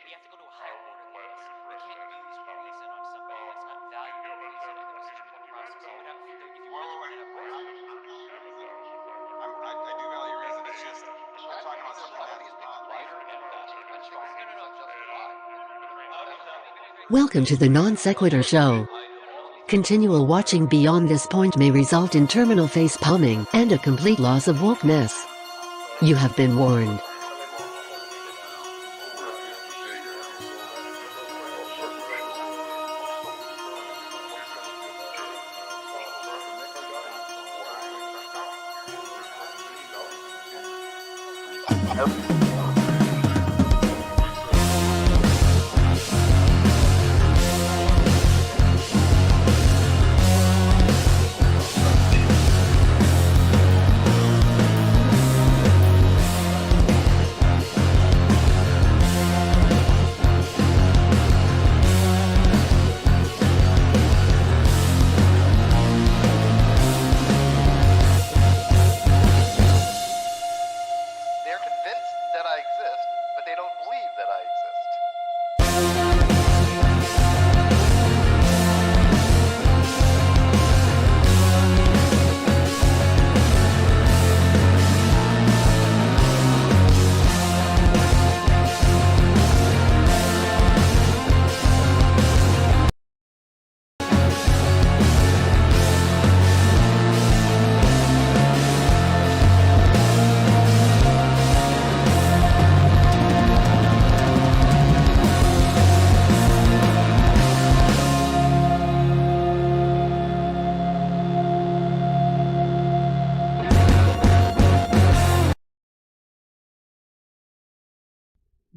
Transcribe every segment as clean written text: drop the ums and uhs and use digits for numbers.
We have to go to a higher order than this. We can't use reason on somebody that's not valuing reason in the decision-making process. You would have, if you really want to have I do value reason. It's just I'm talking about something that is not life. Welcome to the Non-Sequitur Show. Continual watching beyond this point may result in terminal face palming and a complete loss of wokeness. You have been warned.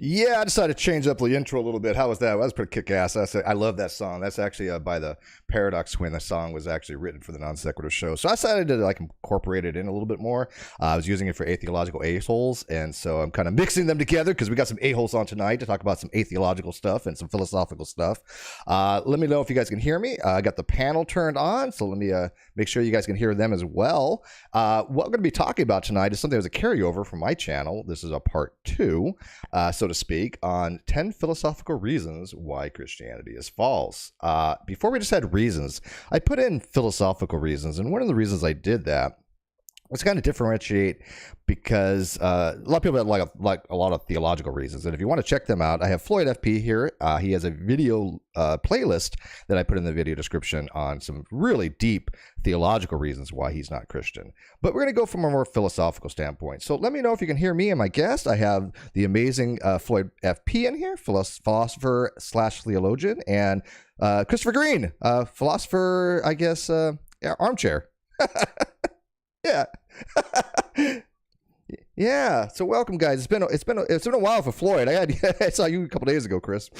Yeah, I decided to change up the intro a little bit. How was that? That was pretty kick-ass. I love that song. That's actually by the Paradox Twin. The song was actually written for the NonSequitur Show. So I decided to incorporate it in a little bit more. I was using it for atheological a-holes, and so I'm kind of mixing them together because we got some a-holes on tonight to talk about some atheological stuff and some philosophical stuff. Let me know if you guys can hear me. I got the panel turned on, so let me make sure you guys can hear them as well. What we're going to be talking about tonight is something that was a carryover from my channel. This is a part 2, so to speak, on 10 philosophical reasons why Christianity is false. Before we just had reasons, I put in philosophical reasons, and one of the reasons I did that was kind of differentiate because a lot of people have like a lot of theological reasons, and if you want to check them out, I have Floyd FP here. He has a video playlist that I put in the video description on some really deep theological reasons why he's not Christian. But we're going to go from a more philosophical standpoint. So let me know if you can hear me and my guest. I have the amazing Floyd FP in here, philosopher / theologian, and Christopher Green, philosopher, I guess, armchair. Yeah. Yeah. So welcome, guys. It's been a while for Floyd. I saw you a couple days ago, Chris.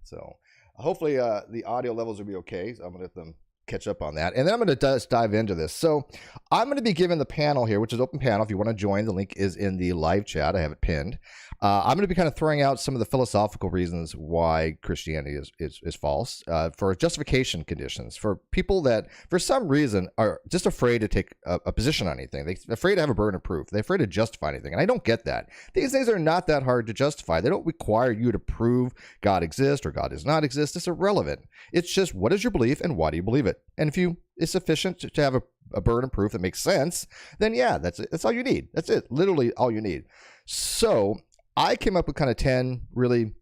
So hopefully the audio levels will be okay. So I'm gonna let them catch up on that, and then I'm going to dive into this. So I'm going to be given the panel here, which is open panel. If you want to join, the link is in the live chat. I have it pinned. I'm going to be kind of throwing out some of the philosophical reasons why Christianity is false, for justification conditions, for people that for some reason are just afraid to take a position on anything. They're afraid to have a burden of proof. They're afraid to justify anything, and I don't get that. These things are not that hard to justify. They don't require you to prove God exists or God does not exist. It's irrelevant. It's just, what is your belief and why do you believe it? And if it's sufficient to have a burden of proof that makes sense, then yeah, that's it. That's all you need. That's it. Literally all you need. So I came up with kind of 10 really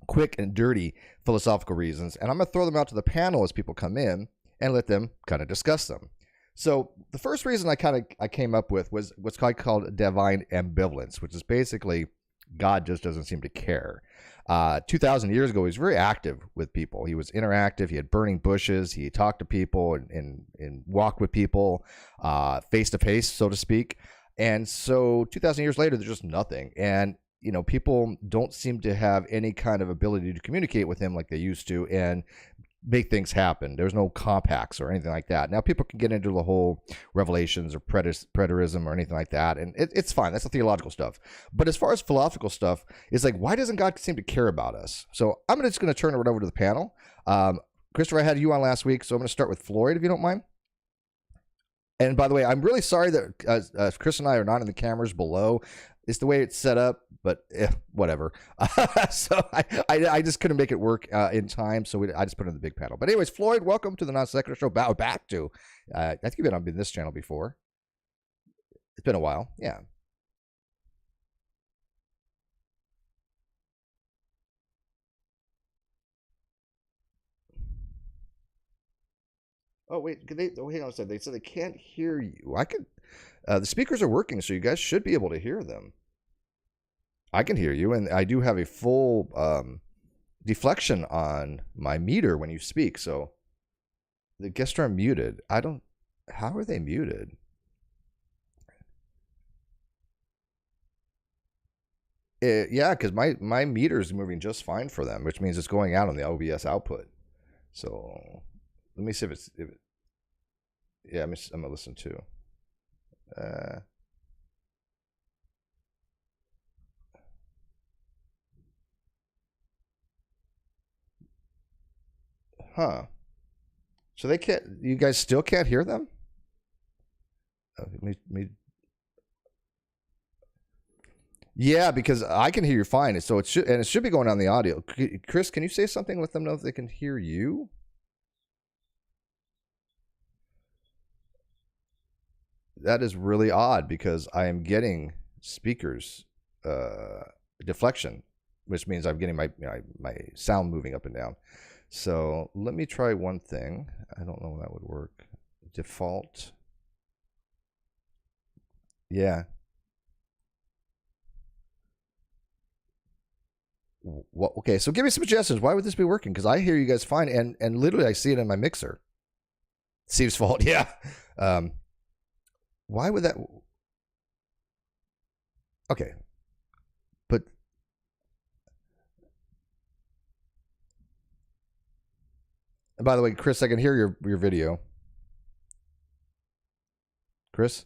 quick and dirty philosophical reasons, and I'm going to throw them out to the panel as people come in and let them kind of discuss them. So the first reason I came up with was what's called divine ambivalence, which is basically God just doesn't seem to care. 2,000 years ago, he was very active with people. He was interactive. He had burning bushes. He talked to people and walked with people face to face, so to speak. And so 2,000 years later, there's just nothing. And, you know, people don't seem to have any kind of ability to communicate with him like they used to and make things happen. There's no compacts or anything like that. Now, people can get into the whole revelations or preterism or anything like that, and it's fine. That's the theological stuff. But as far as philosophical stuff, it's like, why doesn't God seem to care about us? So I'm just going to turn it over to the panel. Christopher, I had you on last week, so I'm going to start with Floyd, if you don't mind. And by the way, I'm really sorry that Chris and I are not in the cameras below. It's the way it's set up, but whatever. So I just couldn't make it work in time, so I just put it in the big panel. But anyways, Floyd, welcome to the Non-Sequitur Show. Back to, I think you've been on this channel before. It's been a while, yeah. Oh wait, hang on a second. They said they can't hear you. I could. The speakers are working, so you guys should be able to hear them. I can hear you, and I do have a full deflection on my meter when you speak. So the guests are muted. I don't. How are they muted? Yeah, because my meter is moving just fine for them, which means it's going out on the OBS output. So let me see if it's. Yeah, I'm gonna listen to. Huh. So they can't. You guys still can't hear them? Yeah, because I can hear you fine. So it should be going on the audio. Chris, can you say something? Let them know if they can hear you. That is really odd because I am getting speakers deflection, which means I'm getting my sound moving up and down. So let me try one thing. I don't know when that would work. Default. Yeah. What? Okay, so give me some suggestions. Why would this be working? Because I hear you guys fine, and literally I see it in my mixer. Steve's fault. Yeah. Why would that? Okay. But and by the way, Chris, I can hear your video. Chris,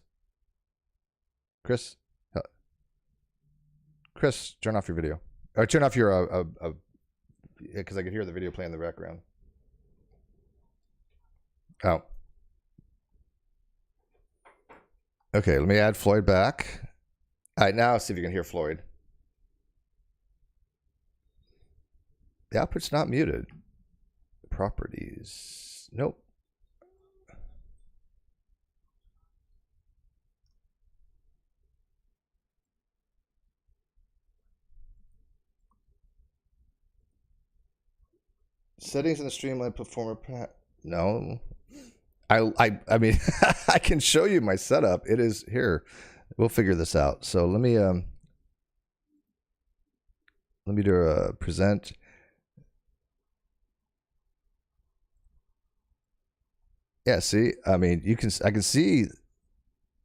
turn off your video. Or turn off your because I can hear the video playing in the background. Oh. Okay, let me add Floyd back. All right, now see if you can hear Floyd. The output's not muted. Properties. Nope. Settings in the Streamline Performer Pack. No. I mean, I can show you my setup. It is here. We'll figure this out. So let me do a present. Yeah, see, I mean, I can see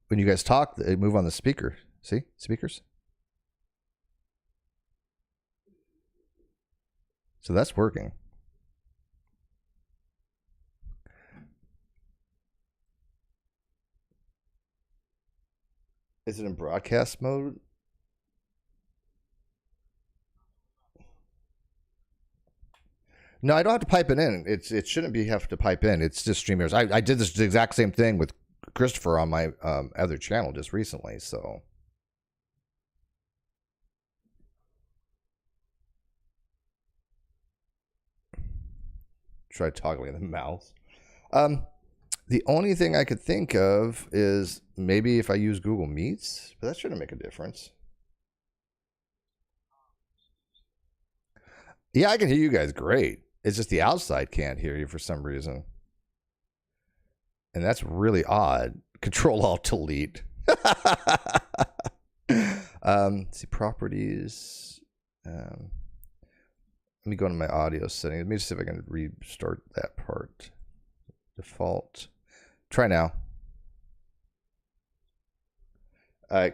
when you guys talk, they move on the speaker. See, speakers. So that's working. Is it in broadcast mode? No, I don't have to pipe it in. It shouldn't have to pipe in. It's just streamers. I did this exact same thing with Christopher on my other channel just recently. So try toggling the mouse. The only thing I could think of is maybe if I use Google Meets, but that shouldn't make a difference. Yeah, I can hear you guys great. It's just the outside can't hear you for some reason. And that's really odd. Control-Alt-Delete. See, properties. Let me go into my audio settings. Let me see if I can restart that part. Default. Try now. I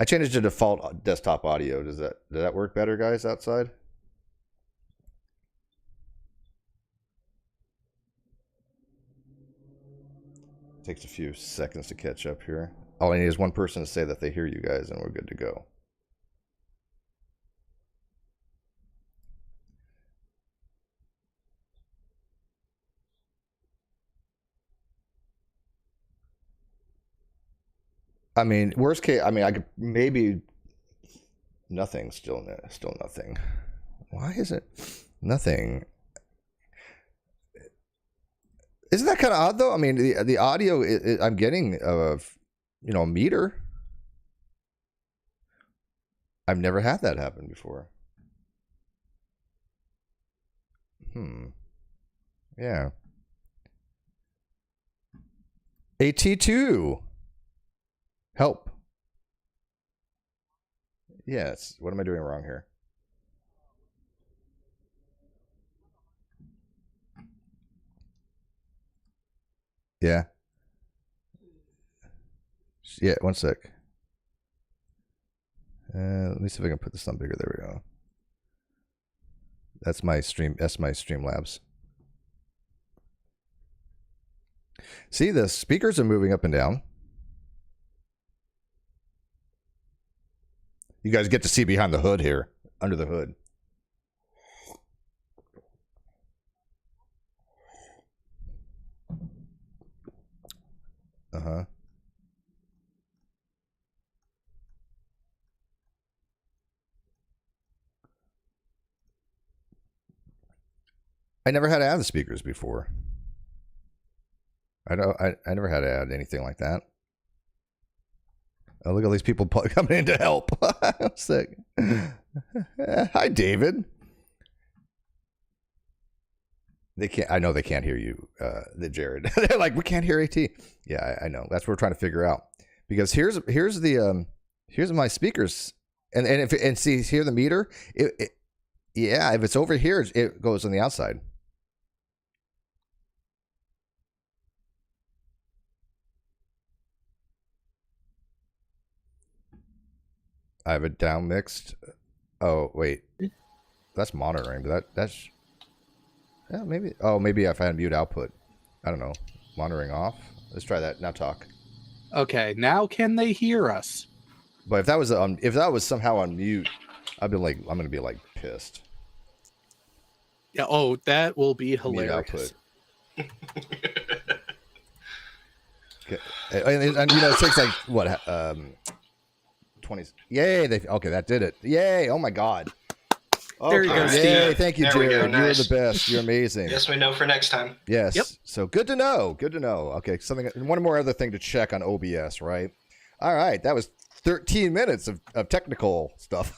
changed it to default desktop audio. Does that work better, guys, outside? Takes a few seconds to catch up here. All I need is one person to say that they hear you guys, and we're good to go. I mean, worst case. I mean, I could maybe nothing. Still nothing. Why is it nothing? Isn't that kind of odd though? I mean, the audio I'm getting of a meter. I've never had that happen before. Yeah. AT2. Help. Yes. What am I doing wrong here? Yeah. Yeah, one sec. Let me see if I can put this on bigger. There we go. That's my Streamlabs. See, the speakers are moving up and down. You guys get to see behind the hood here, under the hood. Uh-huh. I never had to add the speakers before. I never had to add anything like that. Oh, look at all these people coming in to help. I'm sick. Hi, David. They can't. I know they can't hear you, Jared. They're like, we can't hear AT. Yeah, I know. That's what we're trying to figure out. Because here's my speakers, and see hear the meter. Yeah, if it's over here, it goes on the outside. I have it down mixed. Oh wait, that's monitoring. But that's yeah, maybe. Oh, maybe if I had mute output. I don't know. Monitoring off. Let's try that. Now talk. Okay, now can they hear us? But if that was somehow on mute, I'm gonna be like pissed. Yeah. Oh, that will be hilarious. Mute output. Okay. And it takes like what 20s. Yay! Okay, that did it. Yay! Oh my God. Okay. There you go, Steve. Yay! Thank you, Jared. Go, nice. You're the best. You're amazing. Yes, we know for next time. Yes. Yep. So good to know. Good to know. Okay, one more other thing to check on OBS, right? All right, that was 13 minutes of technical stuff.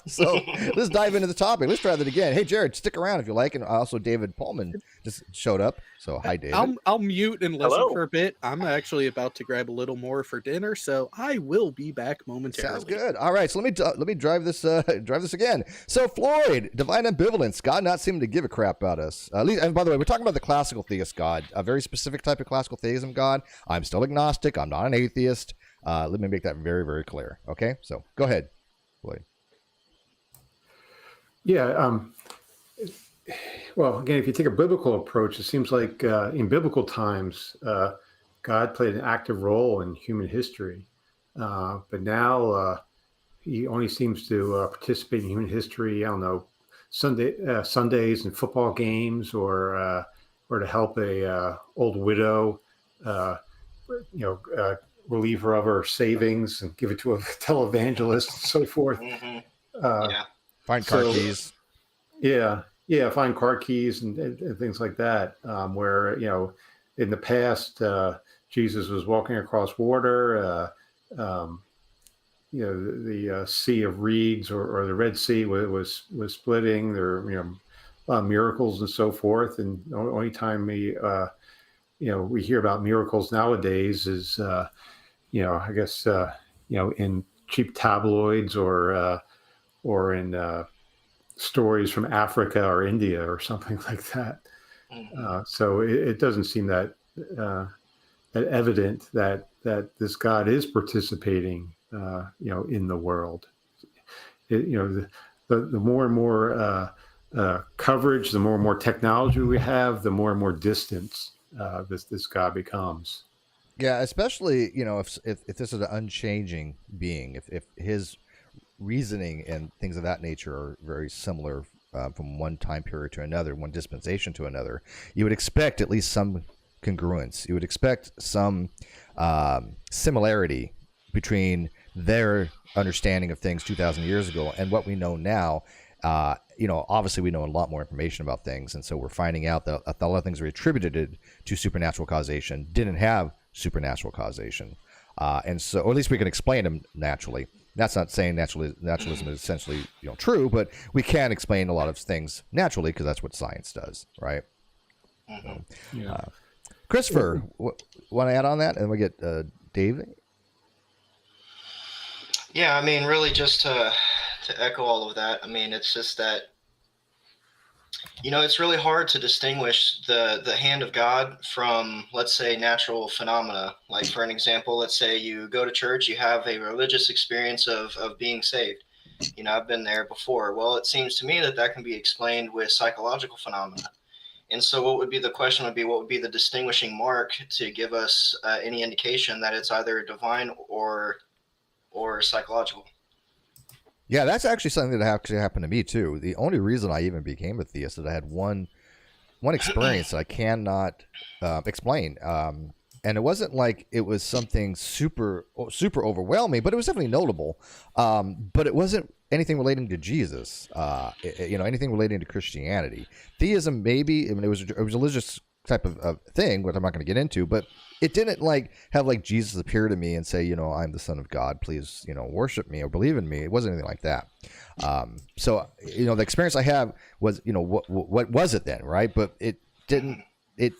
So let's dive into the topic. Let's try that again. Hey, Jared, stick around if you like. And also David Pullman just showed up. So hi, David. I'll mute and listen Hello. for a bit. I'm actually about to grab a little more for dinner, so I will be back momentarily. Sounds good. All right, so let me drive this again. So Floyd, divine ambivalence, God not seeming to give a crap about us. And by the way, we're talking about the classical theist God, a very specific type of classical theism God. I'm still agnostic. I'm not an atheist. Let me make that very, very clear. Okay, so go ahead, Floyd. Yeah. Well, again, if you take a biblical approach, it seems like in biblical times, God played an active role in human history. But now he only seems to participate in human history, I don't know, Sundays and football games, or to help a old widow, relieve her of her savings and give it to a televangelist and so forth. Mm-hmm. Yeah. Find car keys. Yeah, find car keys and things like that. Where in the past, Jesus was walking across water. The Sea of Reeds or the Red Sea was splitting. There were miracles and so forth. And the only time we hear about miracles nowadays is I guess in cheap tabloids or in stories from Africa or India or something like that. Mm-hmm. So it doesn't seem that evident that this God is participating, in the world. The more and more coverage, the more and more technology we have, the more and more distance this God becomes. Yeah, especially if this is an unchanging being, if his reasoning and things of that nature are very similar from one time period to another, one dispensation to another, you would expect at least some congruence. You would expect some similarity between their understanding of things 2,000 years ago and what we know now. Obviously we know a lot more information about things, and so we're finding out that a lot of things are attributed to supernatural causation didn't have supernatural causation, and so, or at least we can explain them naturally. That's not saying naturalism is essentially true, but we can explain a lot of things naturally because that's what science does, right? So, Christopher, want to add on that, and we get Dave? Yeah, I mean, really, just to echo all of that. I mean, it's just that, it's really hard to distinguish the hand of God from, let's say, natural phenomena. Like, for an example, let's say you go to church, you have a religious experience of being saved. I've been there before. Well, it seems to me that can be explained with psychological phenomena. And so what would be the distinguishing mark to give us any indication that it's either divine or psychological? Yeah, that's actually something that actually happened to me too. The only reason I even became a theist is that I had one experience that I cannot explain, and it wasn't like it was something super overwhelming, but it was definitely notable. But it wasn't anything relating to Jesus, anything relating to Christianity. Theism, maybe. I mean, it was a religious type of thing, which I'm not going to get into, but it didn't have Jesus appear to me and say, I'm the Son of God, please, worship me or believe in me. It wasn't anything like that. So the experience I have was, what was it then, right? But it didn't. It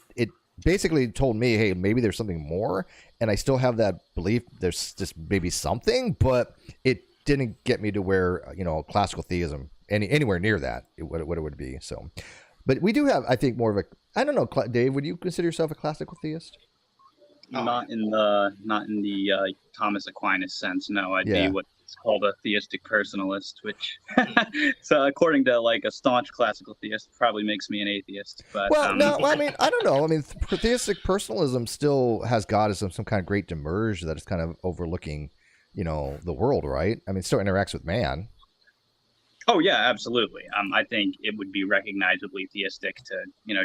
basically told me, hey, maybe there's something more, and I still have that belief. There's just maybe something, but it didn't get me to where classical theism anywhere near that what it would be. So, but we do have, I think, more of a, I don't know, Dave, would you consider yourself a classical theist? Not in the Thomas Aquinas sense. No, I'd be what's called a theistic personalist, which, so according to a staunch classical theist, probably makes me an atheist. But no, I mean, I don't know. I mean, theistic personalism still has God as some kind of great demerge that is kind of overlooking, the world, right? I mean, it still interacts with man. Oh yeah, absolutely. I think it would be recognizably theistic to,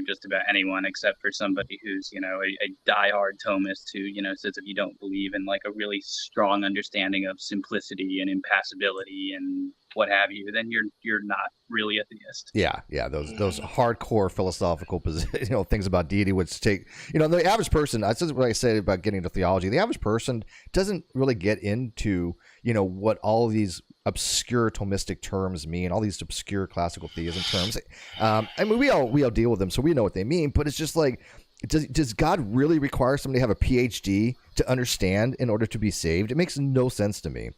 just about anyone except for somebody who's, a diehard Thomist who, says if you don't believe in a really strong understanding of simplicity and impassibility and what have you, then you're not really a theist. Yeah, those hardcore philosophical things about deity, which take, the average person. This is what I said about getting into theology. The average person doesn't really get into, what all of these obscure Thomistic terms mean, all these obscure classical theism terms. I mean, we all deal with them, so we know what they mean. But it's just like, does God really require somebody to have a PhD to understand in order to be saved? It makes no sense to me.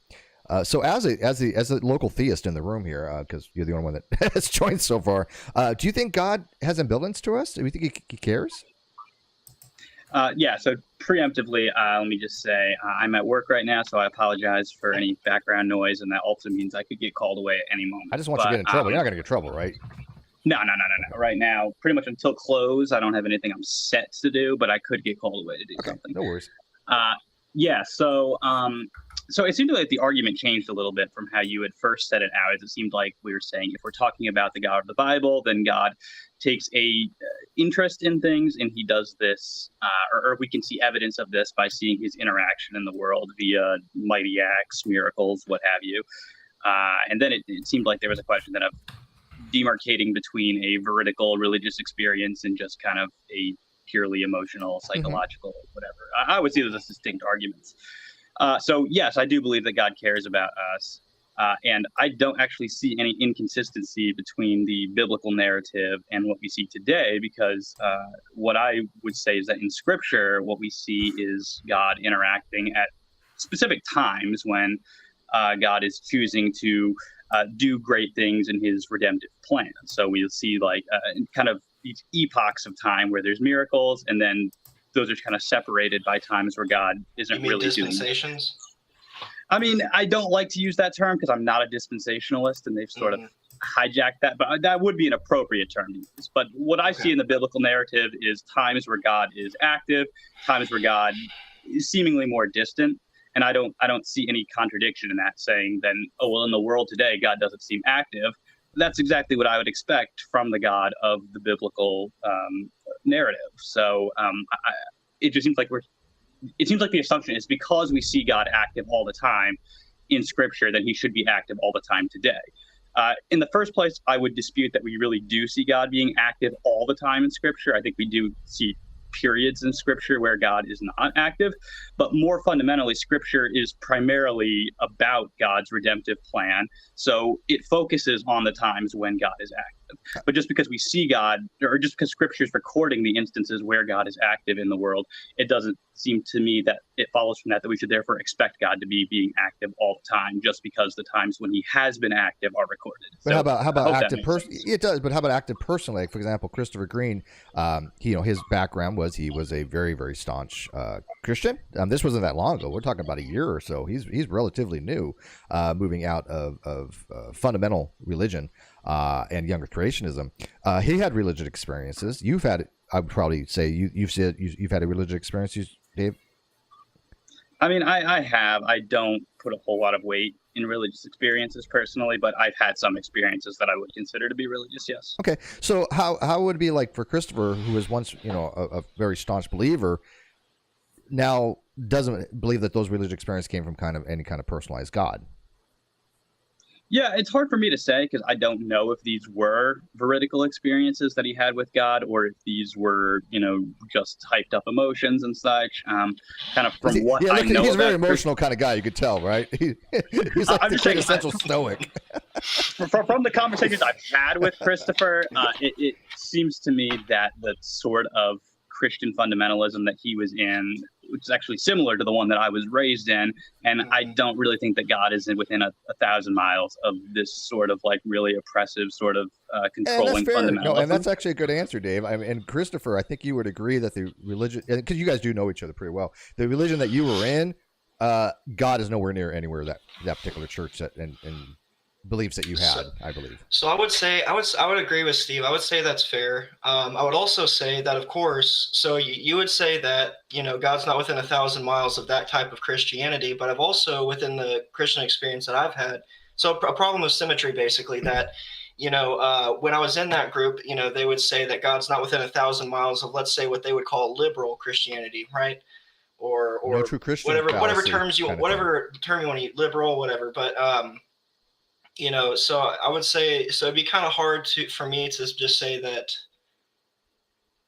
So as a local theist in the room here, because you're the only one that has joined so far, do you think God has ambivalence to us? Do you think he cares? Yeah, so preemptively, let me just say I'm at work right now, so I apologize for any background noise, and that also means I could get called away at any moment. I just want you to get in trouble. You're not going to get in trouble, right? No. Right now, pretty much until close, I don't have anything I'm set to do, but I could get called away to do something. No worries. Yeah, so it seemed like the argument changed a little bit from how you had first set it out. It seemed like we were saying if we're talking about the God of the Bible, then God takes a interest in things, and he does this, or we can see evidence of this by seeing his interaction in the world via mighty acts, miracles, what have you. And then it seemed like there was a question then of demarcating between a veridical religious experience and just kind of a purely emotional, psychological, whatever. I would see those as distinct arguments. So yes, I do believe that God cares about us. And I don't actually see any inconsistency between the biblical narrative and what we see today, because what I would say is that in Scripture, what we see is God interacting at specific times when God is choosing to do great things in his redemptive plan. So we'll see kind of these epochs of time where there's miracles, and then those are kind of separated by times where God isn't really doing dispensations. I mean, I don't like to use that term because I'm not a dispensationalist, and they've sort of hijacked that, but that would be an appropriate term to use. But what I see in the biblical narrative is times where God is active, times where God is seemingly more distant, and I don't see any contradiction in that, saying then, oh, well, in the world today, God doesn't seem active. That's exactly what I would expect from the God of the biblical narrative. So it just seems like it seems like the assumption is because we see God active all the time in Scripture, then he should be active all the time today. In the first place, I would dispute that we really do see God being active all the time in Scripture. I think we do see periods in Scripture where God is not active, but more fundamentally, Scripture is primarily about God's redemptive plan. So it focuses on the times when God is active. But just because we see God, or just because Scripture is recording the instances where God is active in the world, it doesn't seem to me that it follows from that we should therefore expect God to be being active all the time, just because the times when he has been active are recorded. But So how about I active person? It does, but how about active personally? Like, for example, Christopher Green, his background was he was a very, very staunch Christian. This wasn't that long ago. We're talking about a year or so. He's relatively new, moving out of fundamental religion and younger creationism. He had religious experiences. You've had, I would probably say, you've said you've had a religious experience, Dave. I mean, I have. I don't put a whole lot of weight in religious experiences personally, but I've had some experiences that I would consider to be religious, yes. Okay, so how would it be like for Christopher, who was once a very staunch believer, now doesn't believe that those religious experiences came from kind of any kind of personalized God? Yeah, it's hard for me to say because I don't know if these were veridical experiences that he had with God or if these were, just hyped up emotions and such. Kind of from what I know, he's a very emotional kind of guy. You could tell, right? He's like the quintessential stoic. From the conversations I've had with Christopher, it seems to me that the sort of Christian fundamentalism that he was in, which is actually similar to the one that I was raised in, and I don't really think that God is within a 1,000 miles of this sort of like really oppressive sort of controlling fundamentalism. No, and that's actually a good answer, Dave. I mean, and Christopher, I think you would agree that the religion, because you guys do know each other pretty well, the religion that you were in, God is nowhere near anywhere that particular church and beliefs that you had, I believe. So I would say I would agree with Steve. I would say that's fair. I would also say that, of course, so you would say that God's not within 1,000 miles of that type of Christianity, but I've also, within the Christian experience that I've had, so a problem of symmetry basically, that when I was in that group, they would say that God's not within 1,000 miles of, let's say, what they would call liberal Christianity, right? Or no true Christian whatever term you want to use, liberal, whatever, but so I would say, so it'd be kind of hard for me to just say that,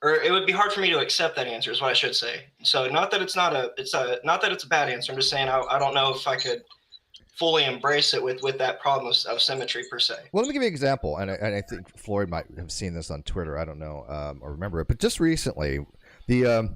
or it would be hard for me to accept that answer is what I should say. So not that it's not a bad answer. I'm just saying I don't know if I could fully embrace it with that problem of symmetry per se. Well, let me give you an example, and I think Floyd might have seen this on Twitter. I don't know or remember it, but just recently, the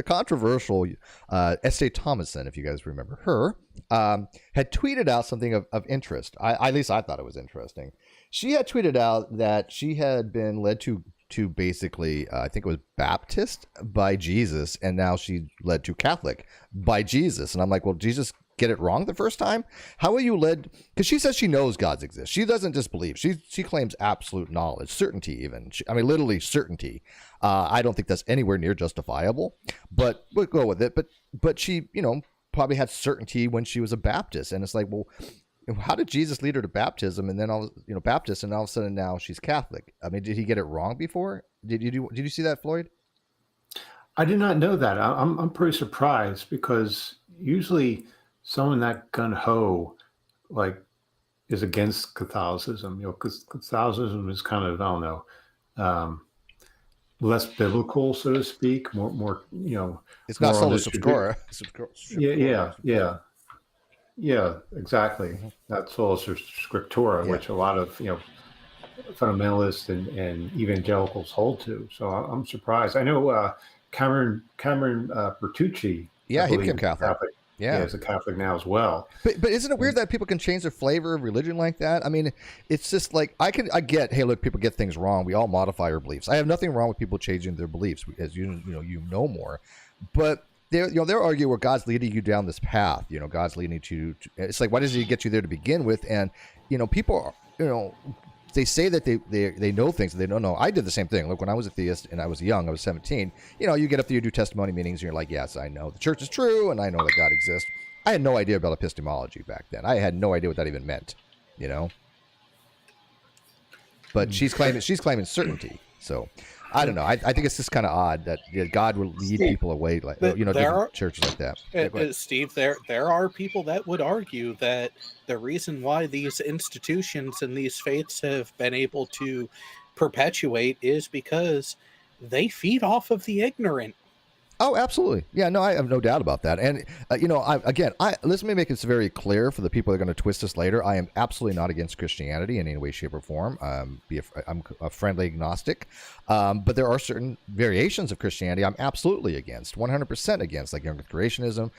controversial S.A. Thomason, if you guys remember her, had tweeted out something of interest. At least I thought it was interesting. She had tweeted out that she had been led to basically, I think it was Baptist by Jesus, and now she led to Catholic by Jesus. And I'm like, well, Jesus get it wrong the first time? How are you led? Because she says she knows God exists. She doesn't just believe. She claims absolute knowledge, certainty even. Literally certainty. I don't think that's anywhere near justifiable, but we'll go with it. But she, probably had certainty when she was a Baptist. And it's like, well, how did Jesus lead her to baptism and then Baptist, and all of a sudden now she's Catholic? I mean, did he get it wrong before? Did you see that, Floyd? I did not know that. I'm pretty surprised because usually someone that gung-ho is against Catholicism, because Catholicism is kind of, I don't know, less biblical, so to speak, more it's not sola scriptura. Yeah, exactly. That's sola scriptura, which a lot of fundamentalists and evangelicals hold to. So I'm surprised. I know Cameron Bertucci. Yeah, he became Catholic. Yeah, he's a Catholic now as well. But isn't it weird that people can change their flavor of religion like that? I mean, it's just like I get, hey, look, people get things wrong. We all modify our beliefs. I have nothing wrong with people changing their beliefs, as you know more. But they'll argue where God's leading you down this path. God's leading you to. It's like, why does He get you there to begin with? And people are, they say that they know things and they don't know. I did the same thing. Look, when I was a theist and I was young, I was 17. You get up there, you do testimony meetings, and you're like, yes, I know the church is true, and I know that God exists. I had no idea about epistemology back then. I had no idea what that even meant. But she's claiming certainty. So I don't know. I think it's just kind of odd that God would lead people away, like different churches like that. Yeah, Steve, there are people that would argue that the reason why these institutions and these faiths have been able to perpetuate is because they feed off of the ignorant. Oh, absolutely. Yeah, no, I have no doubt about that. And, let me make this very clear for the people that are going to twist this later. I am absolutely not against Christianity in any way, shape, or form. I'm a friendly agnostic. But there are certain variations of Christianity I'm absolutely against, 100% against, like younger creationism,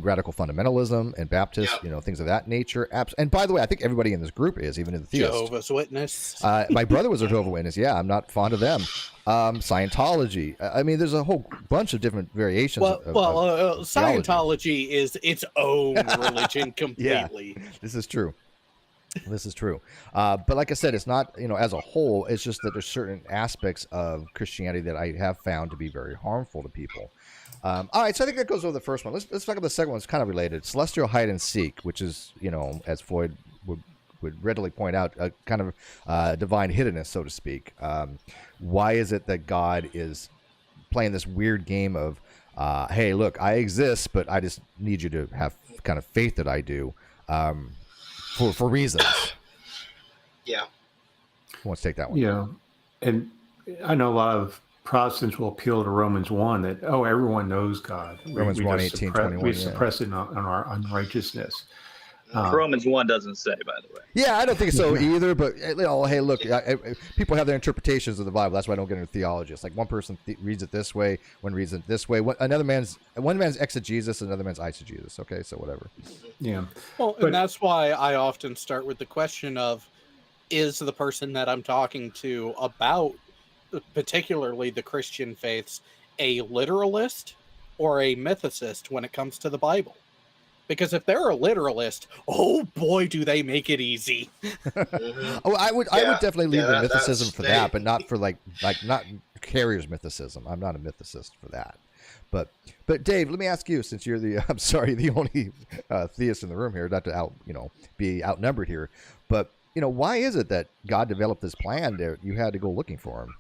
radical fundamentalism, and Baptist, things of that nature. And by the way, I think everybody in this group is, even in the theists. Jehovah's Witness. My brother was a Jehovah's Witness. Yeah, I'm not fond of them. Scientology. I mean, there's a whole bunch of different variations. Scientology is its own religion completely. Yeah, this is true. But like I said, it's not, as a whole, it's just that there's certain aspects of Christianity that I have found to be very harmful to people. All right, so I think that goes over the first one. Let's talk about the second one. It's kind of related. Celestial hide and seek, which is, as Floyd would readily point out, a kind of divine hiddenness, so to speak. Why is it that God is playing this weird game of, hey, look, I exist, but I just need you to have kind of faith that I do, for reasons? Yeah. Who wants to take that one? Yeah, and I know a lot of Protestants will appeal to Romans 1 that, everyone knows God. Romans 1, 18, 21. We suppress it on our unrighteousness. Romans 1 doesn't say, by the way. Yeah, I don't think so either. But hey, look, people have their interpretations of the Bible. That's why I don't get into theology. It's like one person reads it this way, one reads it this way. One man's exegesis, another man's eisegesis. Okay, so whatever. Yeah. Well, and that's why I often start with the question of, is the person that I'm talking to about, particularly the Christian faiths, a literalist or a mythicist when it comes to the Bible? Because if they're a literalist, oh boy, do they make it easy. I would definitely leave the mythicism for that, but not for like not Carrier's mythicism. I'm not a mythicist for that. But Dave, let me ask you, since you're the only theist in the room here, not to be outnumbered here, but why is it that God developed this plan that you had to go looking for him?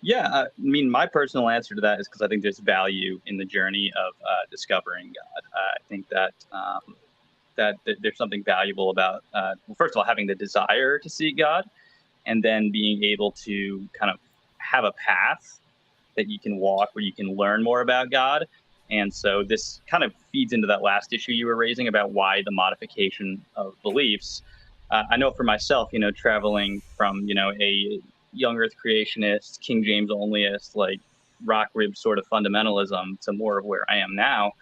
Yeah, I mean, my personal answer to that is because I think there's value in the journey of discovering God. I think that that there's something valuable about, first of all, having the desire to seek God, and then being able to kind of have a path that you can walk where you can learn more about God. And so this kind of feeds into that last issue you were raising about why the modification of beliefs. I know for myself, traveling from, a young earth creationist, King James onlyist, like rock rib sort of fundamentalism to more of where I am now,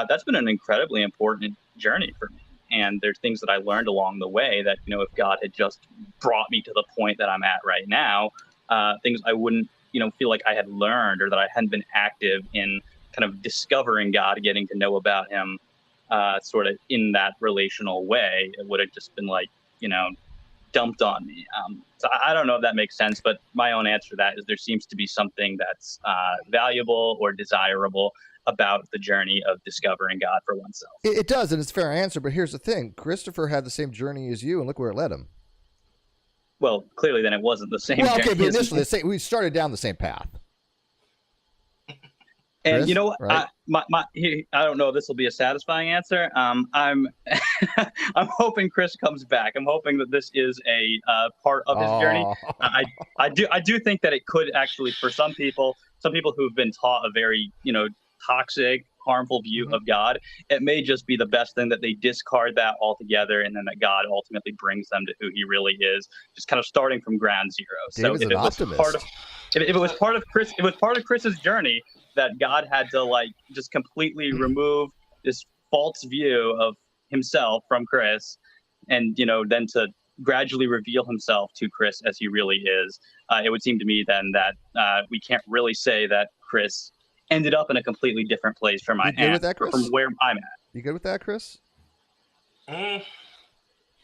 that's been an incredibly important journey for me. And there's things that I learned along the way that, if God had just brought me to the point that I'm at right now, things I wouldn't, feel like I had learned, or that I hadn't been active in kind of discovering God, getting to know about him, sort of in that relational way. It would have just been like, dumped on me. So I don't know if that makes sense, but my own answer to that is there seems to be something that's valuable or desirable about the journey of discovering God for oneself. It does, and it's a fair answer, but here's the thing. Christopher had the same journey as you, and look where it led him. Well, clearly then it wasn't the same journey. Okay, but initially, we started down the same path. And Chris, you know what? right? I don't know if this will be a satisfying answer. I'm I'm hoping Chris comes back. I'm hoping that this is a part of his journey. I do think that it could actually, for some people who've been taught a very toxic, harmful view of God, it may just be the best thing that they discard that altogether, and then that God ultimately brings them to who he really is, just kind of starting from ground zero. Dave is an optimist. If it was part of Chris's journey, that God had to just completely remove this false view of himself from Chris, and then to gradually reveal himself to Chris as he really is. It would seem to me then that we can't really say that Chris ended up in a completely different place from where I'm at. You good with that, Chris? Mm.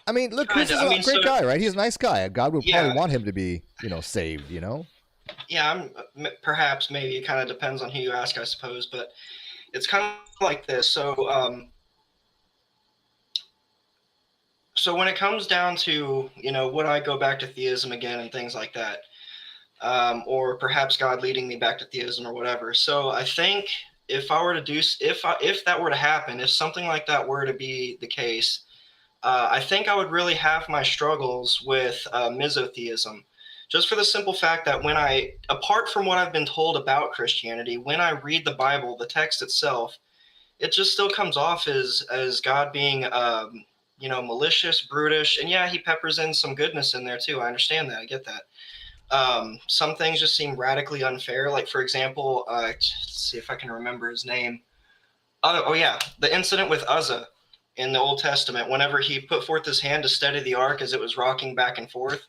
I mean, look, Chris is a great guy, right? He's a nice guy. God would probably want him to be, saved, Yeah, perhaps, maybe it kind of depends on who you ask, I suppose, but it's kind of like this. So, so when it comes down to, would I go back to theism again and things like that? or perhaps God leading me back to theism or whatever. So I think if I were to do, if that were to happen, if something like that were to be the case, I think I would really have my struggles with misotheism, just for the simple fact that when apart from what I've been told about Christianity, when I read the Bible, the text itself, it just still comes off as God being, malicious, brutish, and yeah, he peppers in some goodness in there too. I understand that. I get that. Some things just seem radically unfair. Like, for example, let's see if I can remember his name. Oh yeah, the incident with Uzzah in the Old Testament, whenever he put forth his hand to steady the ark as it was rocking back and forth,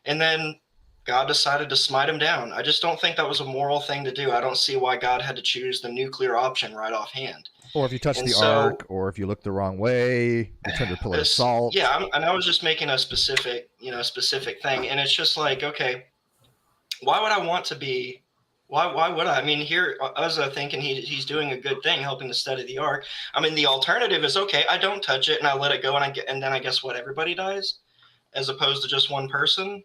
and then God decided to smite him down. I just don't think that was a moral thing to do. I don't see why God had to choose the nuclear option right offhand. Or if you touch the ark, or if you look the wrong way, you turn to a pillar of salt. Yeah, and I was just making a specific thing, and it's just like, okay, why would I want to be? Why would I? I mean, here Uzzah thinking he's doing a good thing, helping to steady the ark. I mean, the alternative is, okay, I don't touch it and I let it go, and then I guess what, everybody dies, as opposed to just one person.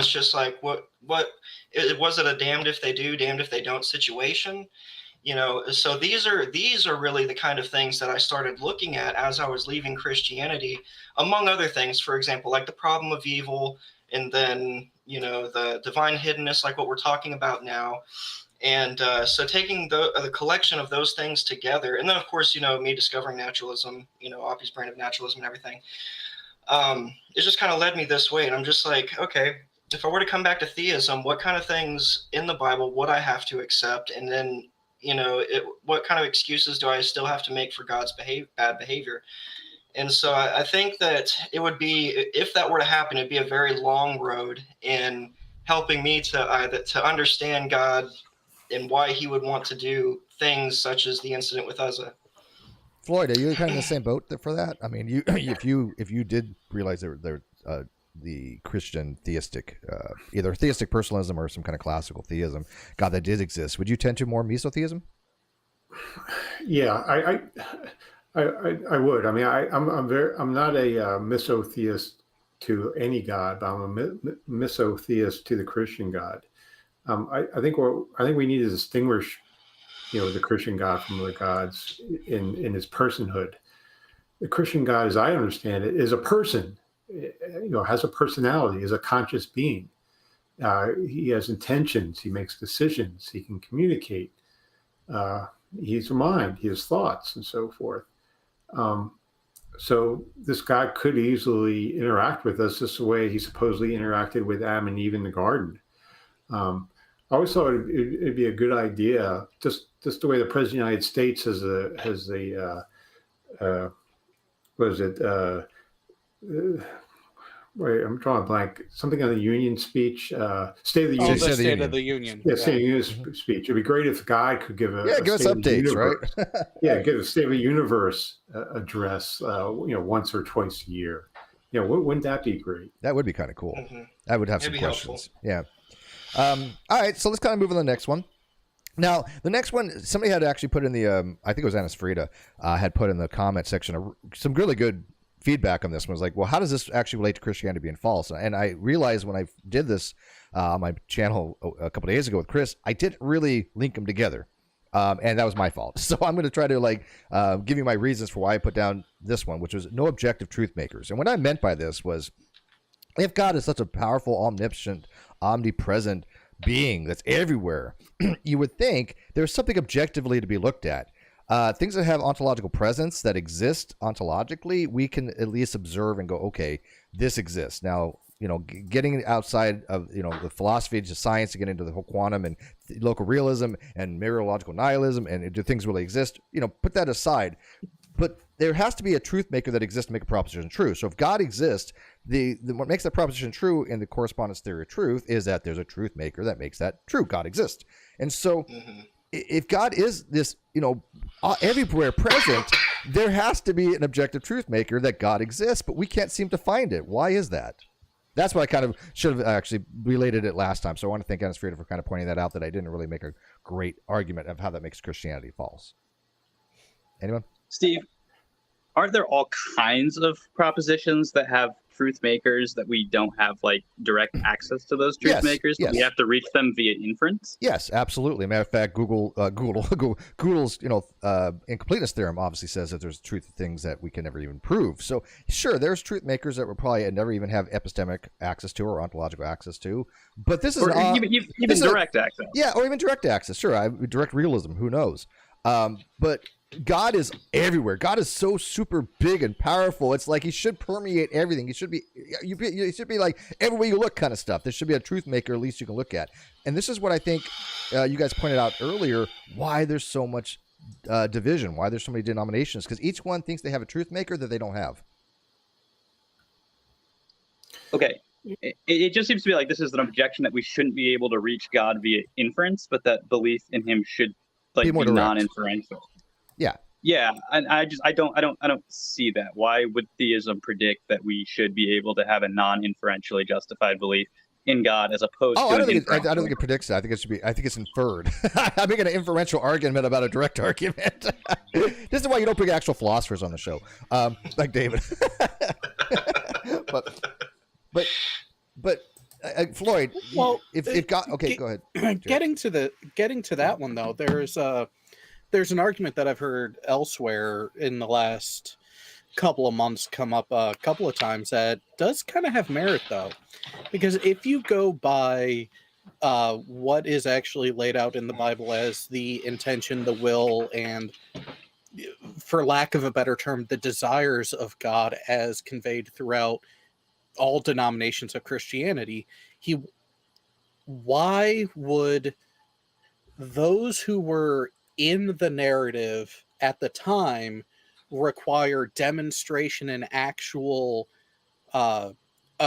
It's just like, what was it, a damned if they do, damned if they don't situation? So these are really the kind of things that I started looking at as I was leaving Christianity, among other things. For example, like the problem of evil, and then the divine hiddenness, like what we're talking about now. And so taking the collection of those things together, and then of course me discovering naturalism, Oppie's brand of naturalism and everything, it just kind of led me this way. And I'm just like, okay, if I were to come back to theism, what kind of things in the Bible would I have to accept? And then what kind of excuses do I still have to make for God's bad behavior? And so I think that it would be, if that were to happen, it'd be a very long road in helping me to understand God and why he would want to do things such as the incident with Uzzah. Floyd, are you kind of in the same boat for that? I mean, if you did realize there the Christian theistic, either theistic personalism or some kind of classical theism, God that did exist, would you tend to more mesotheism? Yeah, I would. I mean, I'm not a misotheist to any God, but I'm a misotheist to the Christian God. I think we need to distinguish, the Christian God from other gods in his personhood. The Christian God, as I understand it, is a person. Has a personality, is a conscious being. He has intentions. He makes decisions. He can communicate. He has a mind. He has thoughts, and so forth. So this God could easily interact with us just the way he supposedly interacted with Adam and Eve in the garden. I always thought it'd be a good idea, just the way the President of the United States has wait, I'm drawing a blank. Something on the Union speech, State of the Union. The State of the Union. Yeah, State of the Union speech. It'd be great if God could give give us updates, right? Yeah, give a State of the Universe address, once or twice a year. Wouldn't that be great? That would be kind of cool. Mm-hmm. I would have some questions. Helpful. Yeah. All right, so let's kind of move on to the next one. Now, the next one, somebody had actually put in the, I think it was Anis Frida, had put in the comment section some really good feedback on this one. Was like, well, how does this actually relate to Christianity being false? And I realized when I did this on my channel a couple of days ago with Chris, I didn't really link them together. And that was my fault. So I'm going to try to give you my reasons for why I put down this one, which was no objective truth makers. And what I meant by this was, if God is such a powerful, omniscient, omnipresent being that's everywhere, you would think there's something objectively to be looked at. Things that have ontological presence, that exist ontologically, we can at least observe and go, okay, this exists. Now, getting outside of, the philosophy to science to get into the whole quantum and local realism and mereological nihilism and do things really exist, put that aside. But there has to be a truth maker that exists to make a proposition true. So if God exists, what makes that proposition true in the correspondence theory of truth is that there's a truth maker that makes that true. God exists. And so if God is this, everywhere present, there has to be an objective truth maker that God exists, but we can't seem to find it. Why is that? That's what I kind of should have actually related it last time. So I want to thank Anis Frida for kind of pointing that out, that I didn't really make a great argument of how that makes Christianity false. Anyone? Steve, aren't there all kinds of propositions that have truth makers that we don't have like direct access to those truth Yes, makers? yes. We have to reach them via inference. Yes, absolutely. Matter of fact, Google's incompleteness theorem obviously says that there's truth of things that we can never even prove. So sure, there's truth makers that we'll probably never even have epistemic access to or ontological access to. But this is even direct access. Yeah, or even direct access. Sure, direct realism. Who knows? But God is everywhere. God is so super big and powerful. It's like he should permeate everything. He should be, you should be like everywhere you look kind of stuff. There should be a truth maker at least you can look at. And this is what I think you guys pointed out earlier, why there's so much division, why there's so many denominations, because each one thinks they have a truth maker that they don't have. Okay. It just seems to be like this is an objection that we shouldn't be able to reach God via inference, but that belief in him should be non-inferential. Yeah, and I don't see that. Why would theism predict that we should be able to have a non-inferentially justified belief in God as opposed to I don't think it predicts that. I think it's inferred. I'm making an inferential argument about a direct argument. This is why you don't bring actual philosophers on the show, like David. but Floyd. Well, if God, okay, go ahead. Getting to that one though, there's an argument that I've heard elsewhere in the last couple of months come up a couple of times that does kind of have merit though, because if you go by what is actually laid out in the Bible as the intention, the will, and for lack of a better term, the desires of God as conveyed throughout all denominations of Christianity, why would those who were in the narrative at the time require demonstration and actual a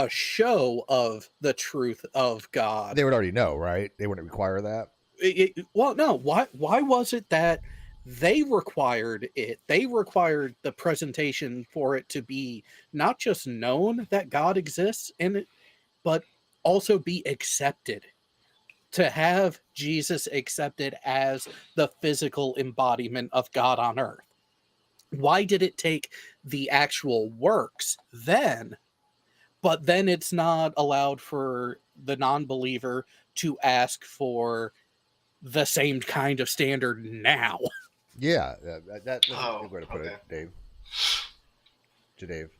show of the truth of God? They would already know, right? They wouldn't require that. Well, no. Why was it that they required it? They required the presentation for it to be not just known that God exists in it, but also be accepted. To have Jesus accepted as the physical embodiment of God on earth. Why did it take the actual works then, but then it's not allowed for the non-believer to ask for the same kind of standard now? Yeah, that's a good way to put it, Dave. To Dave.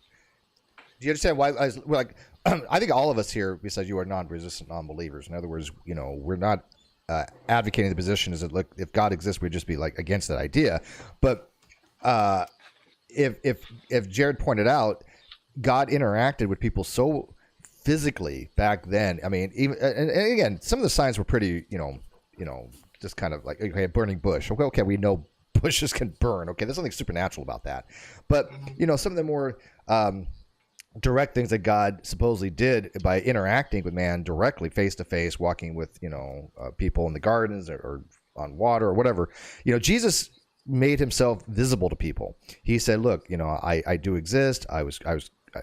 Do you understand why we're like, I think all of us here, besides you, are non-resistant non-believers. In other words, we're not advocating the position is that, look, if God exists, we'd just be like against that idea. But if Jared pointed out, God interacted with people so physically back then. I mean, even and again, some of the signs were pretty, just kind of like, okay, burning bush. Okay, we know bushes can burn. Okay, there's something supernatural about that. But some of the more direct things that God supposedly did by interacting with man directly, face to face, walking with people in the gardens or on water or whatever. Jesus made himself visible to people. He said, "Look, I do exist.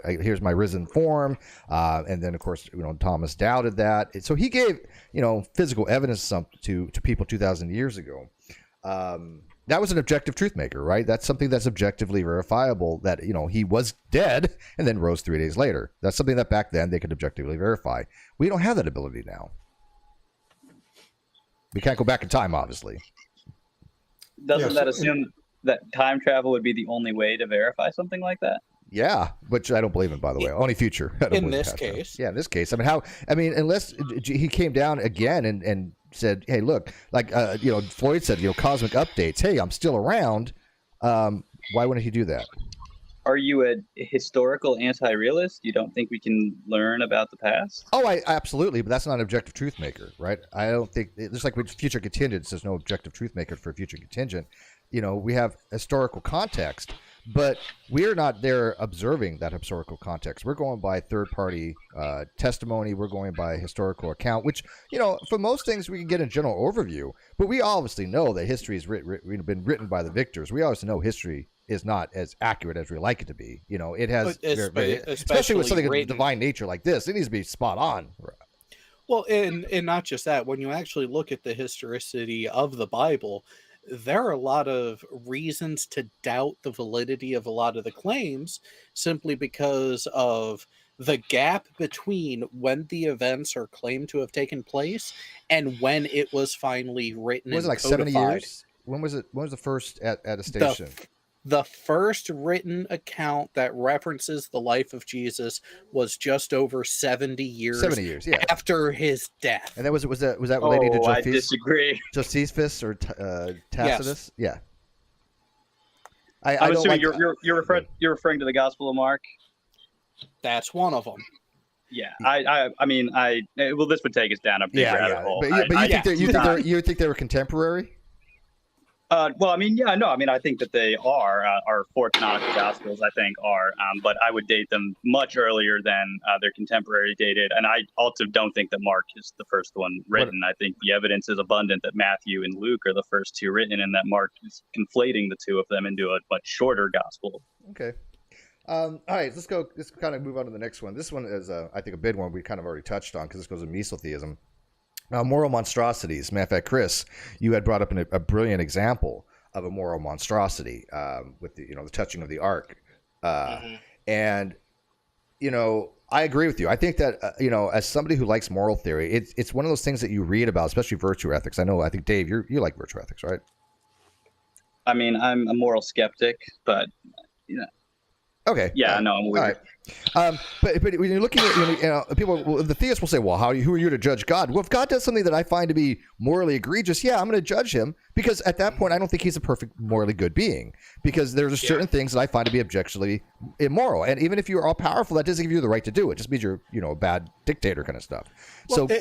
Here's my risen form." And then, of course, Thomas doubted that. So he gave physical evidence to people 2,000 years ago. That was an objective truth maker, right? That's something that's objectively verifiable, that, he was dead and then rose 3 days later. That's something that back then they could objectively verify. We don't have that ability now. We can't go back in time, obviously. Doesn't that assume that time travel would be the only way to verify something like that? Yeah, which I don't believe in, by the way. Only future. In this case. Yeah, in this case. Unless he came down again and said, hey, look, like, Floyd said, cosmic updates. Hey, I'm still around. Why wouldn't he do that? Are you a historical anti-realist? You don't think we can learn about the past? Oh, absolutely, but that's not an objective truth maker, right? I don't think, just like with future contingents, there's no objective truth maker for a future contingent. We have historical context, but we're not there observing that historical context. We're going by third-party testimony. We're going by historical account, which, for most things we can get a general overview, but we obviously know that history has been written by the victors. We obviously know history is not as accurate as we like it to be. It has, especially with something of divine nature like this, it needs to be spot on. Well, and not just that, when you actually look at the historicity of the Bible, there are a lot of reasons to doubt the validity of a lot of the claims simply because of the gap between when the events are claimed to have taken place and when it was finally written Was it and like 70 codified. years? When was it? When was the first attestation? The first written account that references the life of Jesus was just over 70 years. 70 years, yeah. After his death. And that was that related to I disagree. Josephus or Tacitus? Yeah. I'm assuming you're referring to the Gospel of Mark. That's one of them. Yeah, I mean, well, this would take us down a big rabbit hole. But you think they were contemporary? Well, I mean, yeah, no, I mean, I think that they are. Our four canonical Gospels, I think, are. But I would date them much earlier than their contemporary dated. And I also don't think that Mark is the first one written. I think the evidence is abundant that Matthew and Luke are the first two written, and that Mark is conflating the two of them into a much shorter gospel. Okay. All right, let's kind of move on to the next one. This one is, I think, a big one we kind of already touched on because this goes to mesotheism. Moral monstrosities. Matter of fact, Chris, you had brought up a brilliant example of a moral monstrosity with the touching of the ark, and I agree with you. I think that as somebody who likes moral theory, it's one of those things that you read about, especially virtue ethics. I think Dave, you like virtue ethics, right? I mean, I'm a moral skeptic, but Okay. Yeah, no, I'm weird. All right. But when you're looking at people, the theists will say, "Well, who are you to judge God?" Well, if God does something that I find to be morally egregious, yeah, I'm going to judge him because at that point I don't think he's a perfect morally good being because there's certain things that I find to be objectively immoral, and even if you're all powerful, that doesn't give you the right to do it. It just means you're a bad dictator kind of stuff. Well, so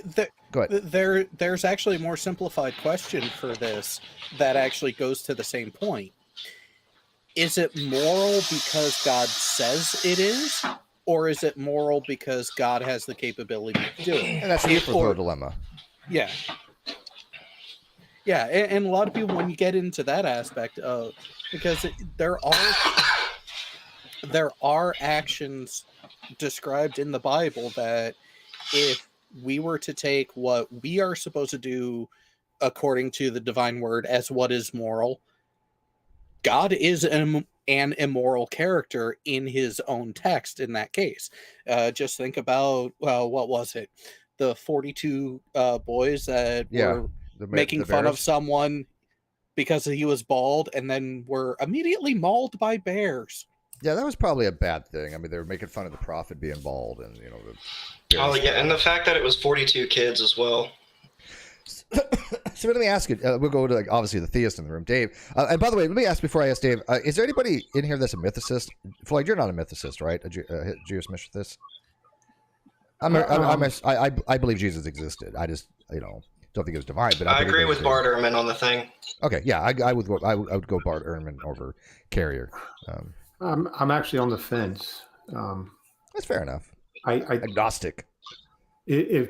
go ahead. There's actually a more simplified question for this that actually goes to the same point. Is it moral because God says it is, or is it moral because God has the capability to do it? And that's the Ephraim dilemma. Yeah. Yeah, and a lot of people, when you get into that aspect of, because there are actions described in the Bible that if we were to take what we are supposed to do according to the divine word as what is moral, God is an immoral character in his own text in that case. Just think about, what was it? The 42 boys that were making fun of someone because he was bald and then were immediately mauled by bears. Yeah, that was probably a bad thing. I mean, they were making fun of the prophet being bald and, and the fact that it was 42 kids as well. So let me ask you. We'll go to obviously the theist in the room, Dave. And by the way, let me ask before I ask Dave: is there anybody in here that's a mythicist? Floyd, you're not a mythicist, right? A Jewish mythicist. I believe Jesus existed. I just don't think it was divine. But I agree with Bart Ehrman on the thing. Okay, yeah, I would go Bart Ehrman over Carrier. I'm actually on the fence. That's fair enough. Agnostic. If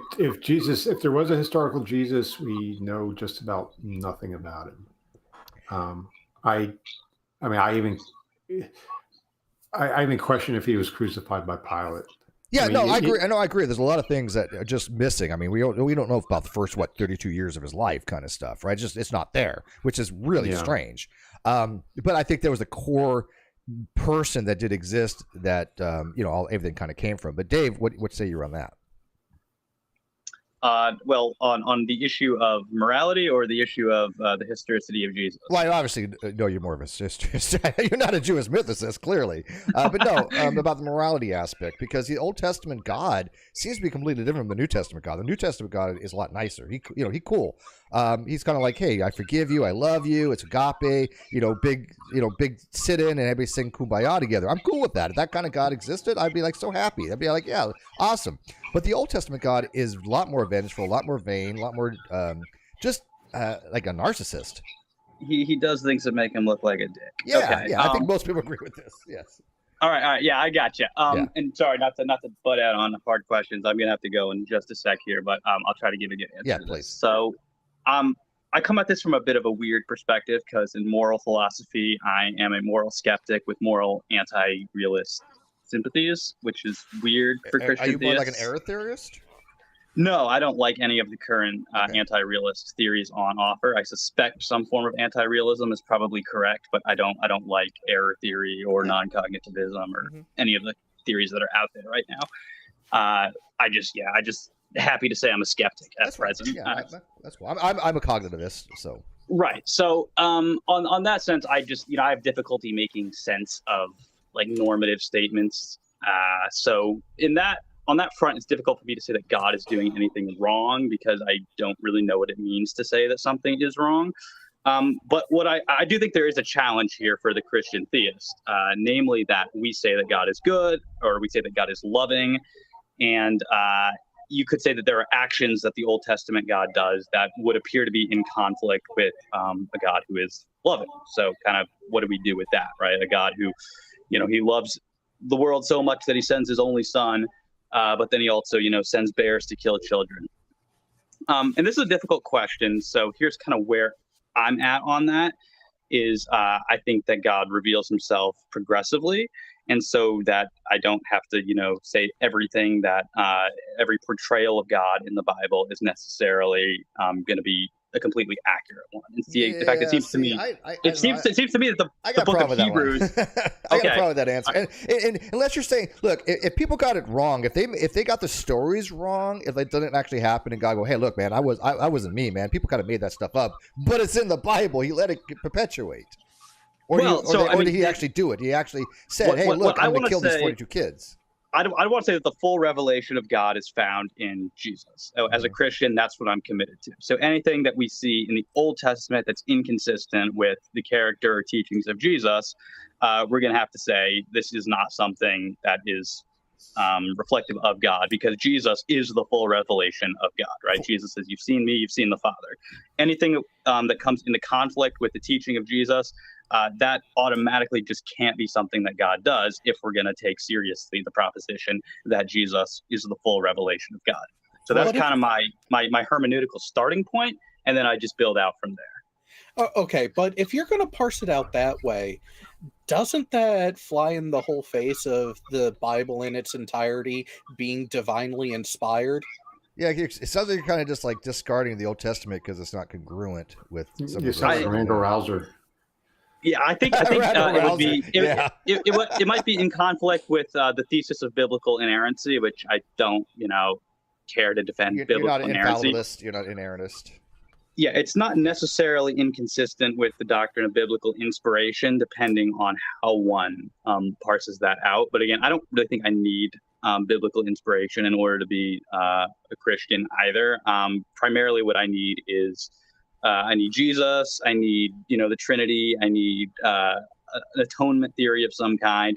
there was a historical Jesus, we know just about nothing about him. I even question if he was crucified by Pilate. Yeah, I agree. I agree. There's a lot of things that are just missing. I mean, we don't know about the first 32 years of his life, kind of stuff, right? It's not there, which is really strange. But I think there was a core person that did exist that everything kind of came from. But Dave, what say you on that? Well, on the issue of morality or the issue of the historicity of Jesus? Well, I obviously know you're more of a historist. You're not a Jewish mythicist, clearly. But no, about the morality aspect, because the Old Testament God seems to be completely different from the New Testament God. The New Testament God is a lot nicer. He cool. He's kind of like, hey, I forgive you, I love you. It's agape, big sit in and everybody sing Kumbaya together. I'm cool with that. If that kind of God existed, I'd be like so happy. I'd be like, yeah, awesome. But the Old Testament God is a lot more vengeful, a lot more vain, a lot more like a narcissist. He does things that make him look like a dick. Yeah, okay. I think most people agree with this. Yes. All right, yeah, I got you. And sorry, not to butt out on hard questions. I'm gonna have to go in just a sec here, but I'll try to give a good answer. Yeah, please. So, I come at this from a bit of a weird perspective because in moral philosophy, I am a moral skeptic with moral anti-realist sympathies, which is weird for Christian theists. Are you more like an theists. error theorist? No, I don't like any of the current anti-realist theories on offer. I suspect some form of anti-realism is probably correct, but I don't like error theory or non-cognitivism or any of the theories that are out there right now. I just happy to say I'm a skeptic at present. Yeah, that's cool. I'm a cognitivist, so. Right. So on that sense, I just, I have difficulty making sense of like normative statements. So on that front, it's difficult for me to say that God is doing anything wrong because I don't really know what it means to say that something is wrong. But what I do think there is a challenge here for the Christian theist, namely that we say that God is good, or we say that God is loving, and you could say that there are actions that the Old Testament God does that would appear to be in conflict with a God who is loving. So kind of what do we do with that, right? A God who, he loves the world so much that he sends his only son, but then he also, sends bears to kill children. And this is a difficult question. So here's kind of where I'm at on that is I think that God reveals himself progressively. And so that I don't have to, say everything that every portrayal of God in the Bible is necessarily going to be a completely accurate one. In fact, it seems to me that the book of Hebrews. I got a problem with that answer. And unless you're saying, look, if people got it wrong, if they got the stories wrong, if it didn't actually happen, and God go, hey, look, man, I wasn't me, man. People kind of made that stuff up, but it's in the Bible. He let it perpetuate. Or did he actually do it? He actually said, hey, look, I'm going to kill these 42 kids. I want to say that the full revelation of God is found in Jesus. So as a Christian, that's what I'm committed to. So anything that we see in the Old Testament that's inconsistent with the character or teachings of Jesus, we're going to have to say this is not something that is reflective of God, because Jesus is the full revelation of God, right? Jesus says, you've seen me, you've seen the Father. Anything that comes into conflict with the teaching of Jesus, that automatically just can't be something that God does if we're going to take seriously the proposition that Jesus is the full revelation of God. So that's kind of my hermeneutical starting point, and then I just build out from there. Okay, but if you're going to parse it out that way, doesn't that fly in the whole face of the Bible in its entirety being divinely inspired? Yeah, it sounds like you're kind of just like discarding the Old Testament because it's not congruent with some you sound like Randall Rouser. Yeah, I think it would be. It might be in conflict with the thesis of biblical inerrancy, which I don't, care to defend. Biblical inerrancy. You're not inerrantist. Yeah, it's not necessarily inconsistent with the doctrine of biblical inspiration, depending on how one parses that out. But again, I don't really think I need biblical inspiration in order to be a Christian either. Primarily, what I need is I need Jesus. I need, the Trinity. I need an atonement theory of some kind.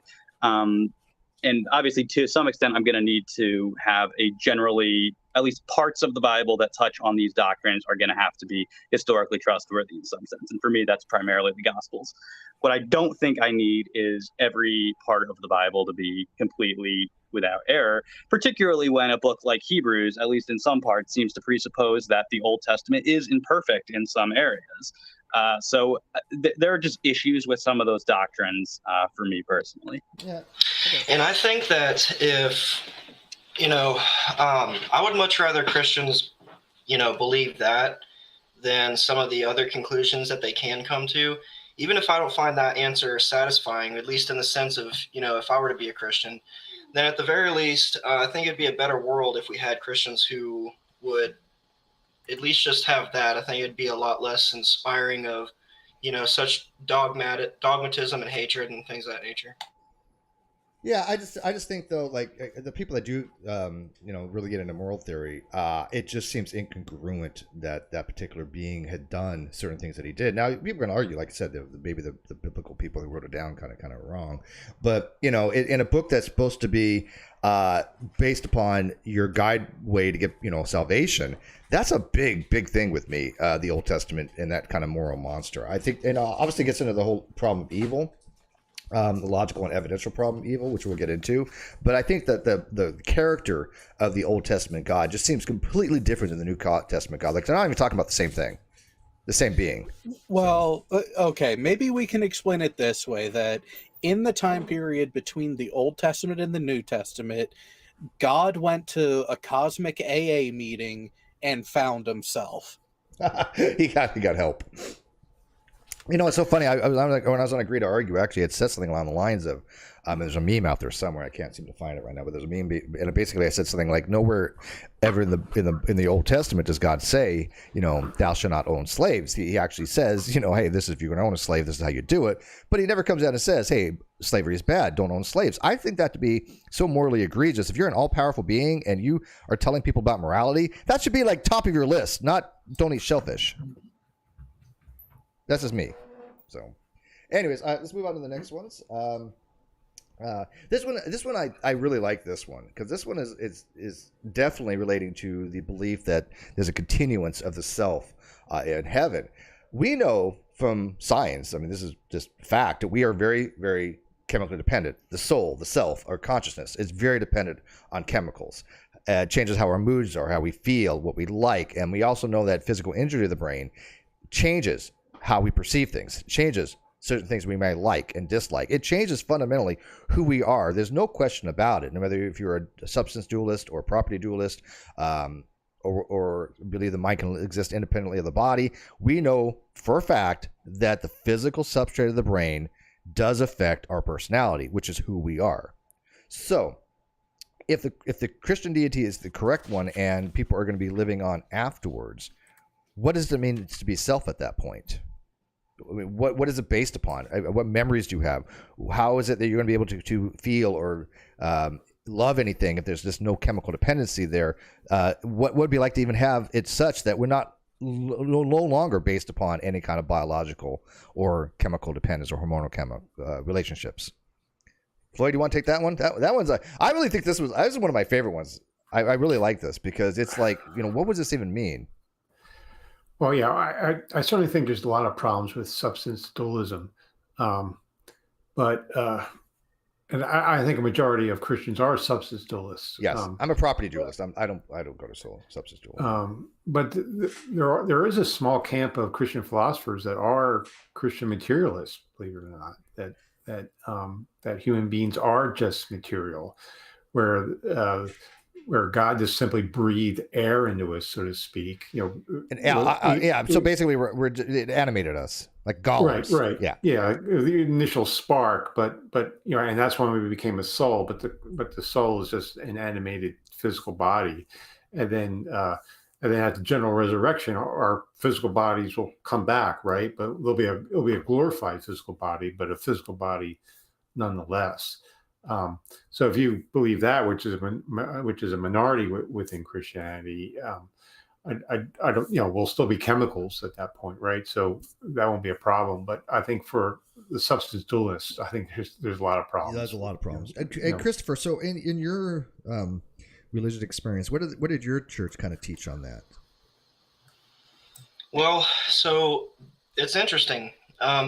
And obviously, to some extent, I'm going to need to have a generally, at least parts of the Bible that touch on these doctrines are going to have to be historically trustworthy in some sense. And for me, that's primarily the Gospels. What I don't think I need is every part of the Bible to be completely without error, particularly when a book like Hebrews, at least in some parts, seems to presuppose that the Old Testament is imperfect in some areas. So there are just issues with some of those doctrines for me personally. Yeah. Okay. And I think that if, I would much rather Christians, believe that than some of the other conclusions that they can come to, even if I don't find that answer satisfying, at least in the sense of, if I were to be a Christian, then at the very least, I think it'd be a better world if we had Christians who would at least just have that. I think it'd be a lot less inspiring of, such dogmatism and hatred and things of that nature. Yeah, I just think though, like the people that do, really get into moral theory, it just seems incongruent that that particular being had done certain things that he did. Now, people are going to argue, like I said, maybe the biblical people who wrote it down kind of wrong, but in a book that's supposed to be based upon your guide way to get salvation, that's a big thing with me. The Old Testament and that kind of moral monster. I think, and obviously gets into the whole problem of evil. The logical and evidential problem evil, which we'll get into. But I think that the character of the Old Testament God just seems completely different than the New Testament God. Like, they're not even talking about the same thing, the same being. Well, okay, maybe we can explain it this way, that in the time period between the Old Testament and the New Testament, God went to a cosmic AA meeting and found himself. he got help. You know, it's so funny. I was like, when I was on Agree to Argue, actually, it said something along the lines of, there's a meme out there somewhere. I can't seem to find it right now, but there's a meme, and basically I said something like, nowhere ever in the Old Testament does God say, you know, thou shalt not own slaves. He actually says, you know, hey, this is if you're going to own a slave, this is how you do it. But he never comes out and says, hey, slavery is bad, don't own slaves. I think that to be so morally egregious. If you're an all-powerful being and you are telling people about morality, that should be like top of your list, not don't eat shellfish. That's just me. So, anyways, let's move on to the next ones. This one, I really like this one because this one is definitely relating to the belief that there's a continuance of the self in heaven. We know from science, I mean, this is just fact, that we are very, very chemically dependent. The soul, the self, our consciousness is very dependent on chemicals. It changes how our moods are, how we feel, what we like, and we also know that physical injury to the brain changes how we perceive things, changes certain things we may like and dislike. It changes fundamentally who we are. There's no question about it. No matter if you're a substance dualist or a property dualist, or believe the mind can exist independently of the body, we know for a fact that the physical substrate of the brain does affect our personality, which is who we are. So if the Christian deity is the correct one and people are going to be living on afterwards, what does it mean to be self at that point? I mean, what is it based upon? What memories do you have? How is it that you're going to be able to feel or love anything if there's just no chemical dependency there? What would it be like to even have it such that we're not no longer based upon any kind of biological or chemical dependence or hormonal relationships? Floyd, do you want to take that one? That one's I really think this is one of my favorite ones. I really like this because it's like, you know, what does this even mean? Well, yeah, I certainly think there's a lot of problems with substance dualism, but and I think a majority of Christians are substance dualists. Yes, I'm a property dualist. I don't go to substance dualism. But there is a small camp of Christian philosophers that are Christian materialists, believe it or not, that human beings are just material, where God just simply breathed air into us, so to speak. You know, So basically, it animated us like golems. Right. Yeah. The initial spark, but you know, and that's when we became a soul. But the soul is just an animated physical body, and then at the general resurrection, our physical bodies will come back, right? But it'll be a glorified physical body, but a physical body nonetheless. So if you believe that, which is a minority within Christianity, I don't, you know, we'll still be chemicals at that point, right? So that won't be a problem. But I think for the substance dualists, I think there's a lot of problems. There's a lot of problems. And Christopher, so in your religious experience, what did your church kind of teach on that? Well, so it's interesting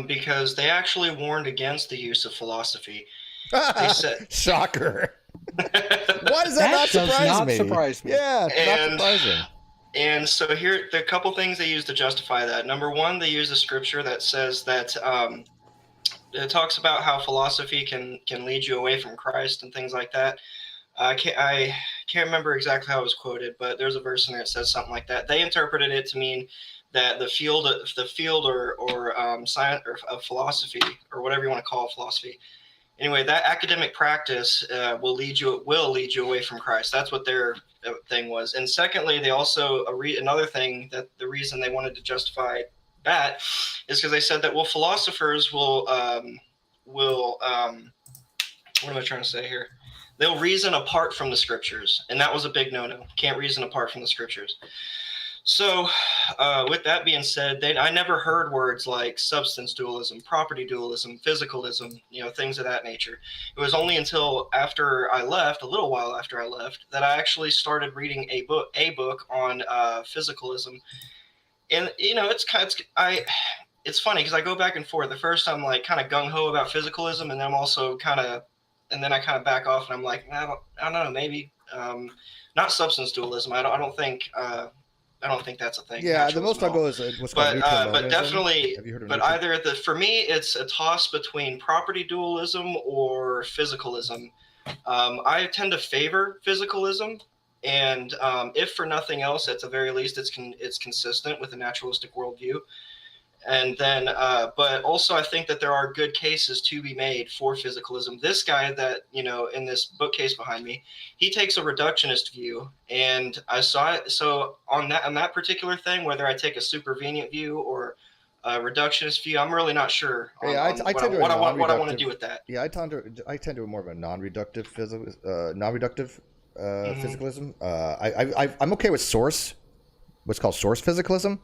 because they actually warned against the use of philosophy. They said, shocker. Why does that not surprise me? Yeah, not surprising. And so here, the couple things they use to justify that. Number one, they use a scripture that says that it talks about how philosophy can lead you away from Christ and things like that. I can't remember exactly how it was quoted, but there's a verse in there that says something like that. They interpreted it to mean that the field or science or of philosophy, or whatever you want to call philosophy. Anyway, that academic practice will lead you away from Christ. That's what their thing was. And secondly, they also another thing that the reason they wanted to justify that is because they said that philosophers will what am I trying to say here? They'll reason apart from the scriptures, and that was a big no-no. Can't reason apart from the scriptures. So with that being said, I never heard words like substance dualism, property dualism, physicalism, you know, things of that nature. It was only until after I left, a little while after I left, that I actually started reading a book on physicalism. And, you know, it's funny because I go back and forth. The first I'm like kind of gung-ho about physicalism, and then I'm also and then I kind of back off and I'm like, I don't know, maybe not substance dualism. I don't think that's a thing. Yeah, the most I go is what's called neutral but definitely. Have you heard of but neutral? either for me, it's a toss between property dualism or physicalism. I tend to favor physicalism, and if for nothing else, at the very least, it's consistent with a naturalistic worldview. And then, but also I think that there are good cases to be made for physicalism. This guy that, in this bookcase behind me, he takes a reductionist view, and I saw it. So on that particular thing, whether I take a supervenient view or a reductionist view, I'm really not sure on, what I want to do with that. Yeah, I tend to more of a non-reductive physicalism. I'm okay with what's called source physicalism,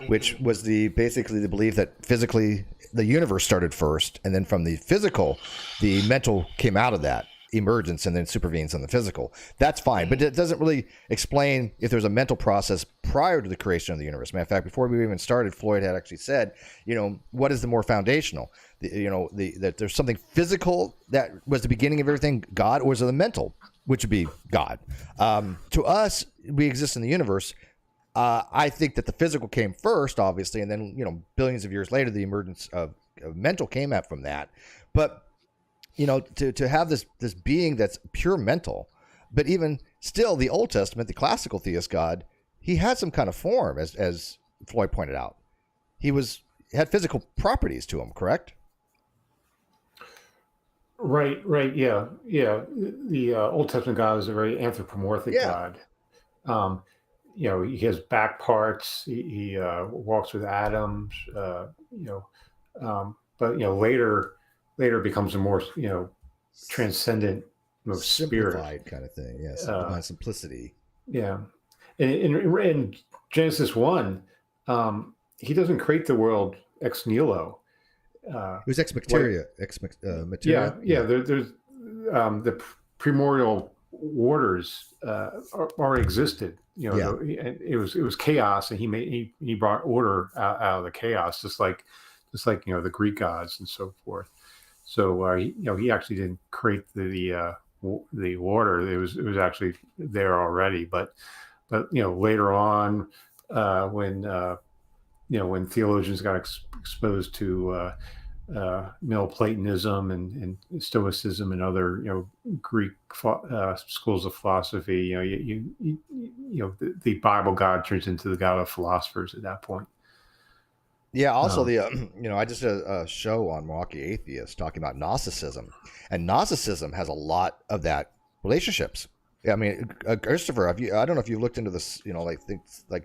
which was basically the belief that physically the universe started first, and then from the physical, the mental came out of that emergence and then supervenes on the physical. That's fine, but it doesn't really explain if there's a mental process prior to the creation of the universe. Matter of fact, before we even started, Floyd had actually said, what is the more foundational? That there's something physical that was the beginning of everything, God, or is it the mental, which would be God? To us, we exist in the universe. I think that the physical came first, obviously, and then, billions of years later, the emergence of mental came out from that. But, to have this being that's pure mental, but even still, the Old Testament, the classical theist God, he had some kind of form, as Floyd pointed out. He had physical properties to him, correct? Right, yeah. The Old Testament God is a very anthropomorphic God. He has back parts. He walks with atoms. But later becomes a more transcendent, simplified spirit kind of thing. Yes, divine simplicity. Yeah, in Genesis 1, he doesn't create the world ex nihilo. It was ex materia. Yeah. There's the primordial waters already existed. It was chaos, and he brought order out of the chaos, just like the Greek gods and so forth. So he actually didn't create the water. It was actually there already. But later on, when theologians got exposed to Neoplatonism and Stoicism and other Greek schools of philosophy, the Bible God turns into the God of philosophers at that point. Yeah. Also, I just did a show on Milwaukee Atheists talking about Gnosticism, and Gnosticism has a lot of that relationships. I mean, Christopher, I don't know if you looked into this, like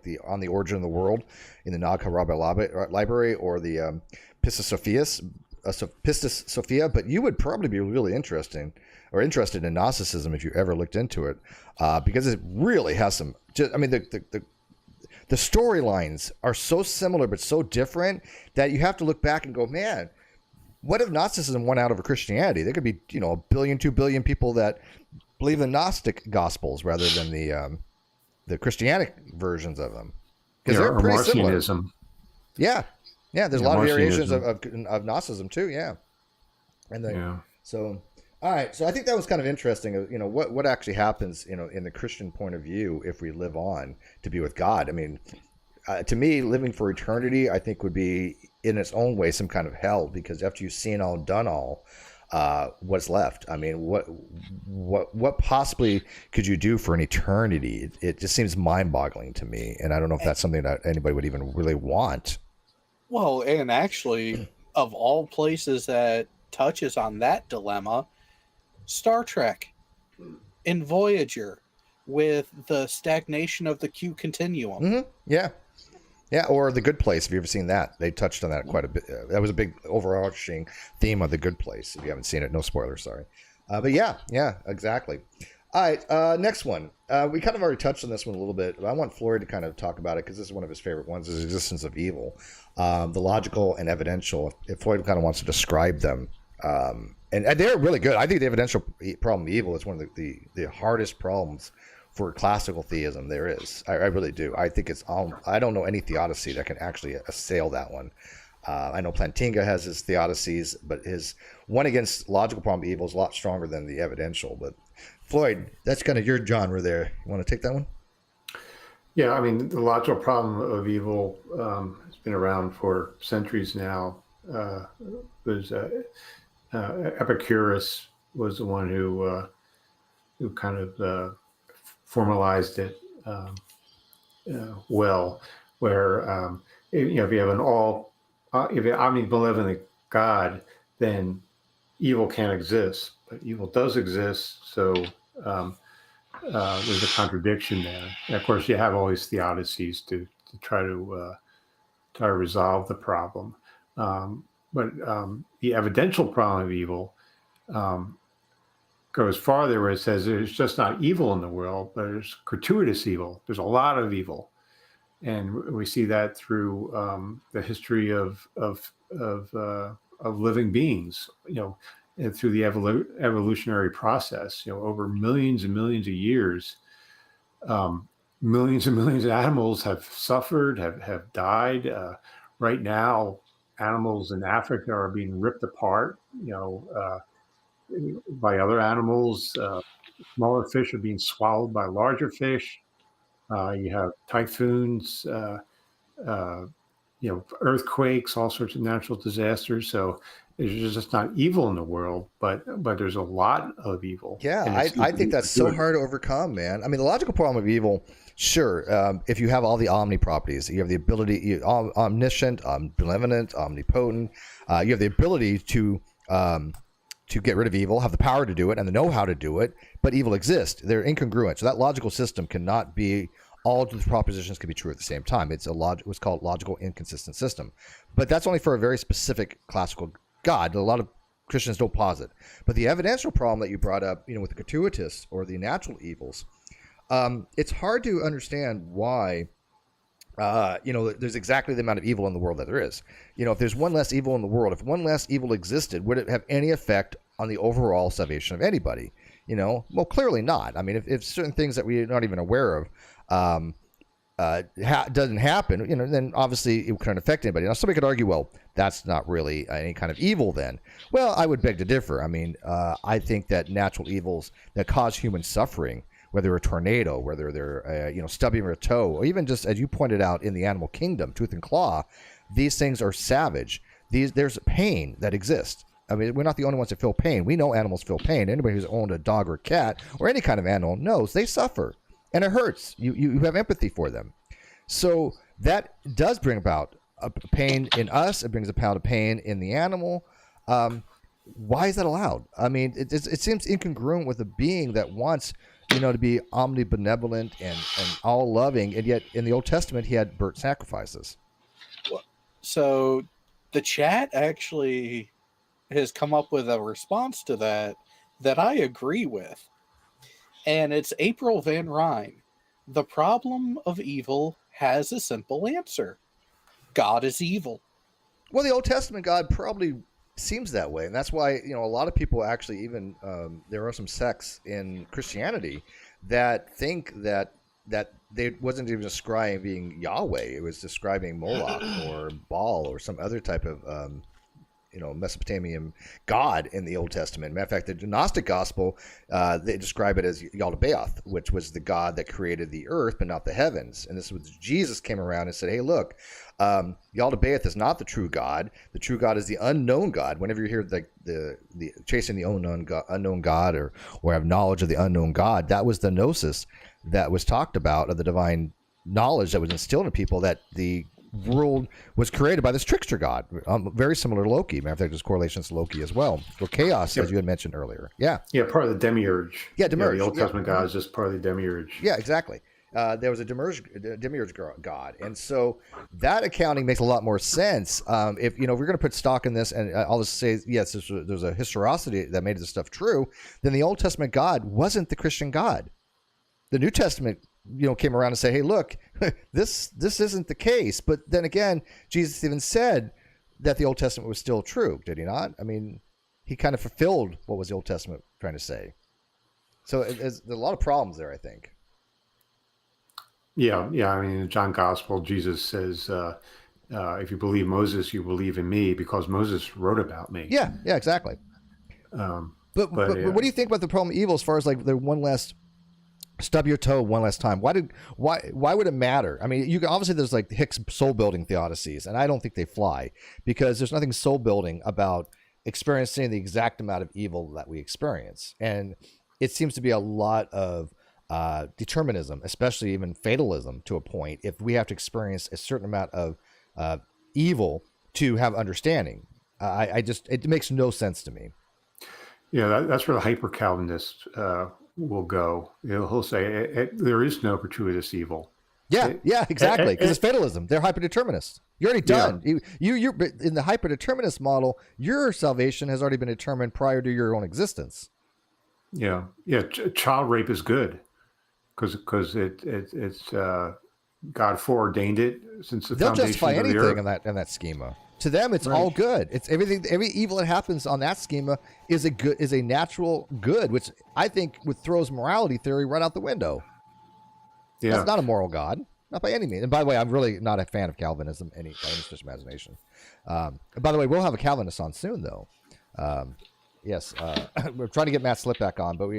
the On the Origin of the World in the Nag Hammadi library, or the Pistis Sophia, but you would probably be really interested in Gnosticism if you ever looked into it, because it really has some. The storylines are so similar but so different that you have to look back and go, man, what if Gnosticism won out over Christianity? There could be 1 billion, 2 billion people that believe the Gnostic Gospels rather than the Christianic versions of them, because they're pretty similar. Yeah. There's a lot of variations of Gnosticism too. Yeah, So all right, so I think that was kind of interesting. What actually happens, in the Christian point of view, if we live on to be with God. I mean, to me, living for eternity, I think, would be in its own way some kind of hell, because after you've seen all, done all, what's left? I mean, what possibly could you do for an eternity? It just seems mind-boggling to me, and I don't know if that's something that anybody would even really want. Well, and actually, of all places that touches on that dilemma, Star Trek in Voyager with the stagnation of the Q continuum. Mm-hmm. Yeah, or The Good Place. Have you ever seen that? They touched on that quite a bit. That was a big overarching theme of The Good Place. If you haven't seen it, no spoilers, sorry. But yeah, exactly. All right, next one. We kind of already touched on this one a little bit, but I want Floyd to kind of talk about it, because this is one of his favorite ones, is the existence of evil. The logical and evidential, if Floyd kind of wants to describe them. And they're really good. I think the evidential problem of evil is one of the hardest problems for classical theism there is. I really do. I think I don't know any theodicy that can actually assail that one. I know Plantinga has his theodicies, but his one against logical problem of evil is a lot stronger than the evidential. But Floyd, that's kind of your genre there. You want to take that one? Yeah, I mean, the logical problem of evil has been around for centuries now. Epicurus was the one who kind of formalized it well, where if you have an all if you're omnibenevolent God, then evil can't exist. But evil does exist, so there's a contradiction there. And of course, you have all these theodicies to try to resolve the problem. But the evidential problem of evil goes farther, where it says there's just not evil in the world, but there's gratuitous evil. There's a lot of evil, and we see that through the history of living beings. And through the evolutionary process. Over millions and millions of years, millions and millions of animals have suffered, have died. Right now, animals in Africa are being ripped apart, by other animals. Smaller fish are being swallowed by larger fish. You have typhoons, earthquakes, all sorts of natural disasters. So there's just not evil in the world, but there's a lot of evil. Yeah, I think that's so hard to overcome, man. I mean, the logical problem of evil, sure, if you have all the omni properties, you have the ability, omniscient, benevolent, omnipotent, you have the ability to get rid of evil, have the power to do it, and the know-how to do it, but evil exists. They're incongruent. So that logical system cannot be, all of the propositions can be true at the same time. It's what's called logical inconsistent system. But that's only for a very specific classical God. A lot of Christians don't posit. But the evidential problem that you brought up, with the gratuitous or the natural evils, it's hard to understand why, there's exactly the amount of evil in the world that there is. If there's one less evil in the world, if one less evil existed, would it have any effect on the overall salvation of anybody? Well, clearly not. I mean, if certain things that we're not even aware of doesn't happen, then obviously it couldn't affect anybody. Now, somebody could argue, well, that's not really any kind of evil then. Well, I would beg to differ. I mean, I think that natural evils that cause human suffering, whether a tornado, whether they're, stubbing a toe, or even just, as you pointed out, in the animal kingdom, tooth and claw, these things are savage. There's pain that exists. I mean, we're not the only ones that feel pain. We know animals feel pain. Anybody who's owned a dog or cat or any kind of animal knows they suffer. And it hurts. You have empathy for them. So that does bring about a pain in us. It brings about a pain in the animal. Why is that allowed? I mean, it seems incongruent with a being that wants, to be omnibenevolent and all-loving. And yet, in the Old Testament, he had burnt sacrifices. So the chat actually has come up with a response to that I agree with. And it's April Van Ryn. The problem of evil has a simple answer. God is evil. Well, the Old Testament God probably seems that way. And that's why, a lot of people actually even, there are some sects in Christianity that think that they wasn't even describing Yahweh. It was describing Moloch or Baal or some other type of, Mesopotamian god in the Old Testament. Matter of fact, the Gnostic gospel, they describe it as Yaldabaoth, which was the god that created the earth but not the heavens. And this was Jesus came around and said, hey, look, Yaldabaoth is not the true God. The true God is the unknown God. Whenever you hear the chasing the unknown God or have knowledge of the unknown God, that was the gnosis that was talked about, of the divine knowledge that was instilled in people, that the world was created by this trickster god, very similar to Loki. Matter of fact, there's correlations to Loki as well, or chaos, as you had mentioned earlier. Yeah, part of the demiurge. Yeah, demiurge. The Old Testament god is just part of the demiurge. Yeah, exactly. There was a demiurge god, and so that accounting makes a lot more sense. If we're going to put stock in this, and I'll just say, yes, there's a historicity that made this stuff true, then the Old Testament God wasn't the Christian God. The New Testament came around and say, hey, look, this isn't the case. But then again, Jesus even said that the Old Testament was still true, did he not? I mean, he kind of fulfilled what was the Old Testament trying to say. So there's a lot of problems there, I think. Yeah. I mean, in John Gospel, Jesus says, if you believe Moses, you believe in me because Moses wrote about me. Yeah, exactly. But what do you think about the problem of evil as far as like the one last stub your toe one last time? Why would it matter? I mean, obviously there's like Hicks soul building theodicies, and I don't think they fly, because there's nothing soul building about experiencing the exact amount of evil that we experience. And it seems to be a lot of determinism, especially even fatalism to a point. If we have to experience a certain amount of evil to have understanding. It makes no sense to me. Yeah, that's where the hyper Calvinist will go. He'll say there is no gratuitous evil. Yeah, exactly. Because it's fatalism. They're hyperdeterminists. You're already done. Yeah. You're in the hyperdeterminist model. Your salvation has already been determined prior to your own existence. Yeah. Child rape is good because it's God foreordained it since the They'll foundation justify of the anything earth. in that schema. To them, it's all good. It's everything. Every evil that happens on that schema is a natural good, which I think throws morality theory right out the window. Yeah. That's not a moral God, not by any means. And by the way, I'm really not a fan of Calvinism by any stretch of imagination. By the way, we'll have a Calvinist on soon, though. Yes, we're trying to get Matt Slip back on, but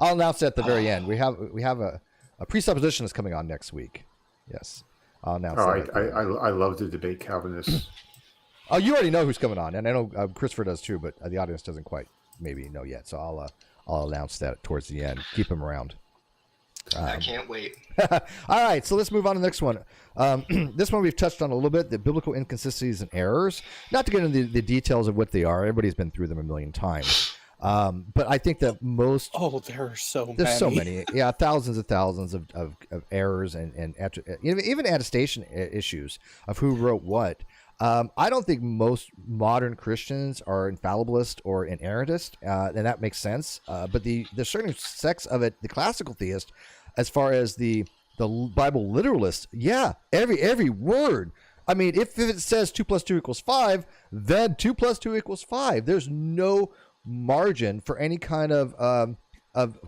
I'll announce it at the very end. We have a presupposition is coming on next week. Yes, I'll announce that. I love to debate Calvinists. Oh, you already know who's coming on, and I know Christopher does too, but the audience doesn't quite maybe know yet. So I'll announce that towards the end. Keep him around. I can't wait. All right, so let's move on to the next one. This one we've touched on a little bit, the biblical inconsistencies and errors. Not to get into the details of what they are. Everybody's been through them a million times. But I think that most... Oh, there's so many. Yeah, thousands of errors and even attestation issues of who wrote what. I don't think most modern Christians are infallibilist or inerrantist, and that makes sense. But there's certain sects of it, the classical theist, as far as the Bible literalist, every word. I mean, if it says 2 + 2 = 5, then 2 + 2 = 5. There's no margin for any kind of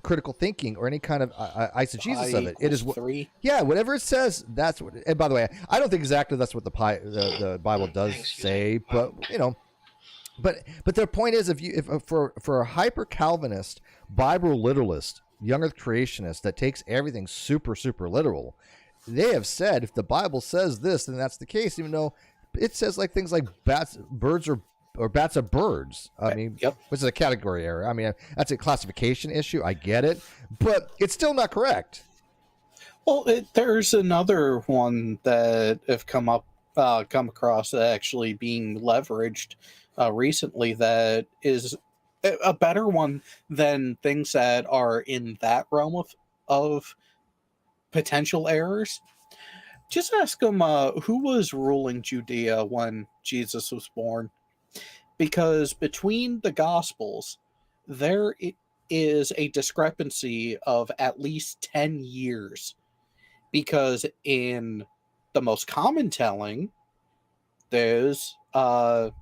critical thinking or any kind of eisegesis of it. It is 3. Yeah, whatever it says, that's what. And by the way, I don't think exactly that's what the Bible does say, but but their point is, if for a hyper Calvinist, Bible literalist, young Earth creationist that takes everything super literal, they have said if the Bible says this, then that's the case, even though it says like things like birds are birds. I mean, which is a category error. I mean, that's a classification issue. I get it, but it's still not correct. Well, there's another one that have come across actually being leveraged recently that is a better one than things that are in that realm of potential errors. Just ask them who was ruling Judea when Jesus was born. Because between the Gospels, there is a discrepancy of at least 10 years. Because in the most common telling, there's... I'm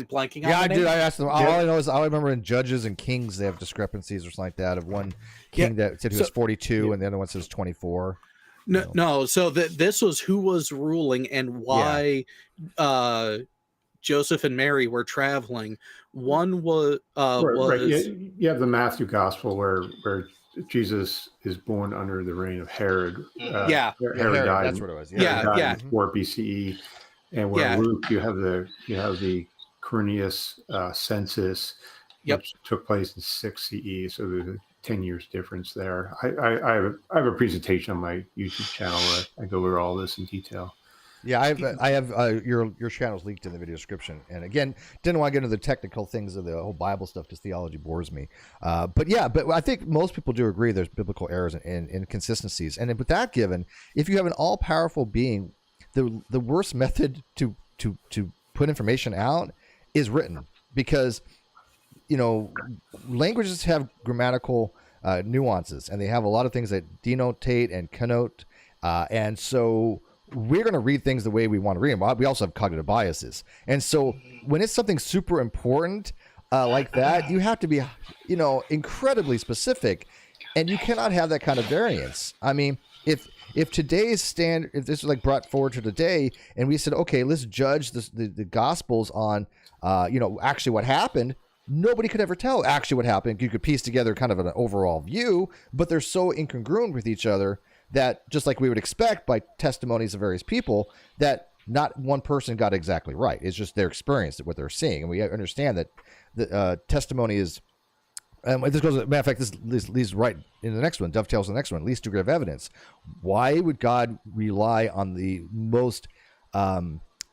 blanking on the name. I asked them. All I know is I remember in Judges and Kings, they have discrepancies or something like that. Of one king that said he was 42 and the other one says 24. No. So this was who was ruling and why Joseph and Mary were traveling. One was right. You have the Matthew Gospel where Jesus is born under the reign of Herod. Herod died. That's what it was. Died in 4 BCE, and where Luke you have the Quirinius census, which took place in 6 CE. So there's a 10 years difference there. I have a presentation on my YouTube channel where I go over all this in detail. Yeah, I have your channel's linked in the video description. And again, didn't want to get into the technical things of the whole Bible stuff because theology bores me. But I think most people do agree there's biblical errors and inconsistencies. And with that given, if you have an all-powerful being, the worst method to put information out is written, because languages have grammatical nuances, and they have a lot of things that denotate and connote, and so we're going to read things the way we want to read them. We also have cognitive biases, and so when it's something super important like that, you have to be incredibly specific, and you cannot have that kind of variance. I mean, if today's standard, if this is like brought forward to today, and we said, okay, let's judge the Gospels on actually what happened, nobody could ever tell actually what happened. You could piece together kind of an overall view, but they're so incongruent with each other that, just like we would expect by testimonies of various people, that not one person got exactly right. It's just their experience, what they're seeing. And we understand that the testimony is this goes. Matter of fact, this leads right in the next one. Dovetails the next one. Least degree of evidence. Why would God rely on the most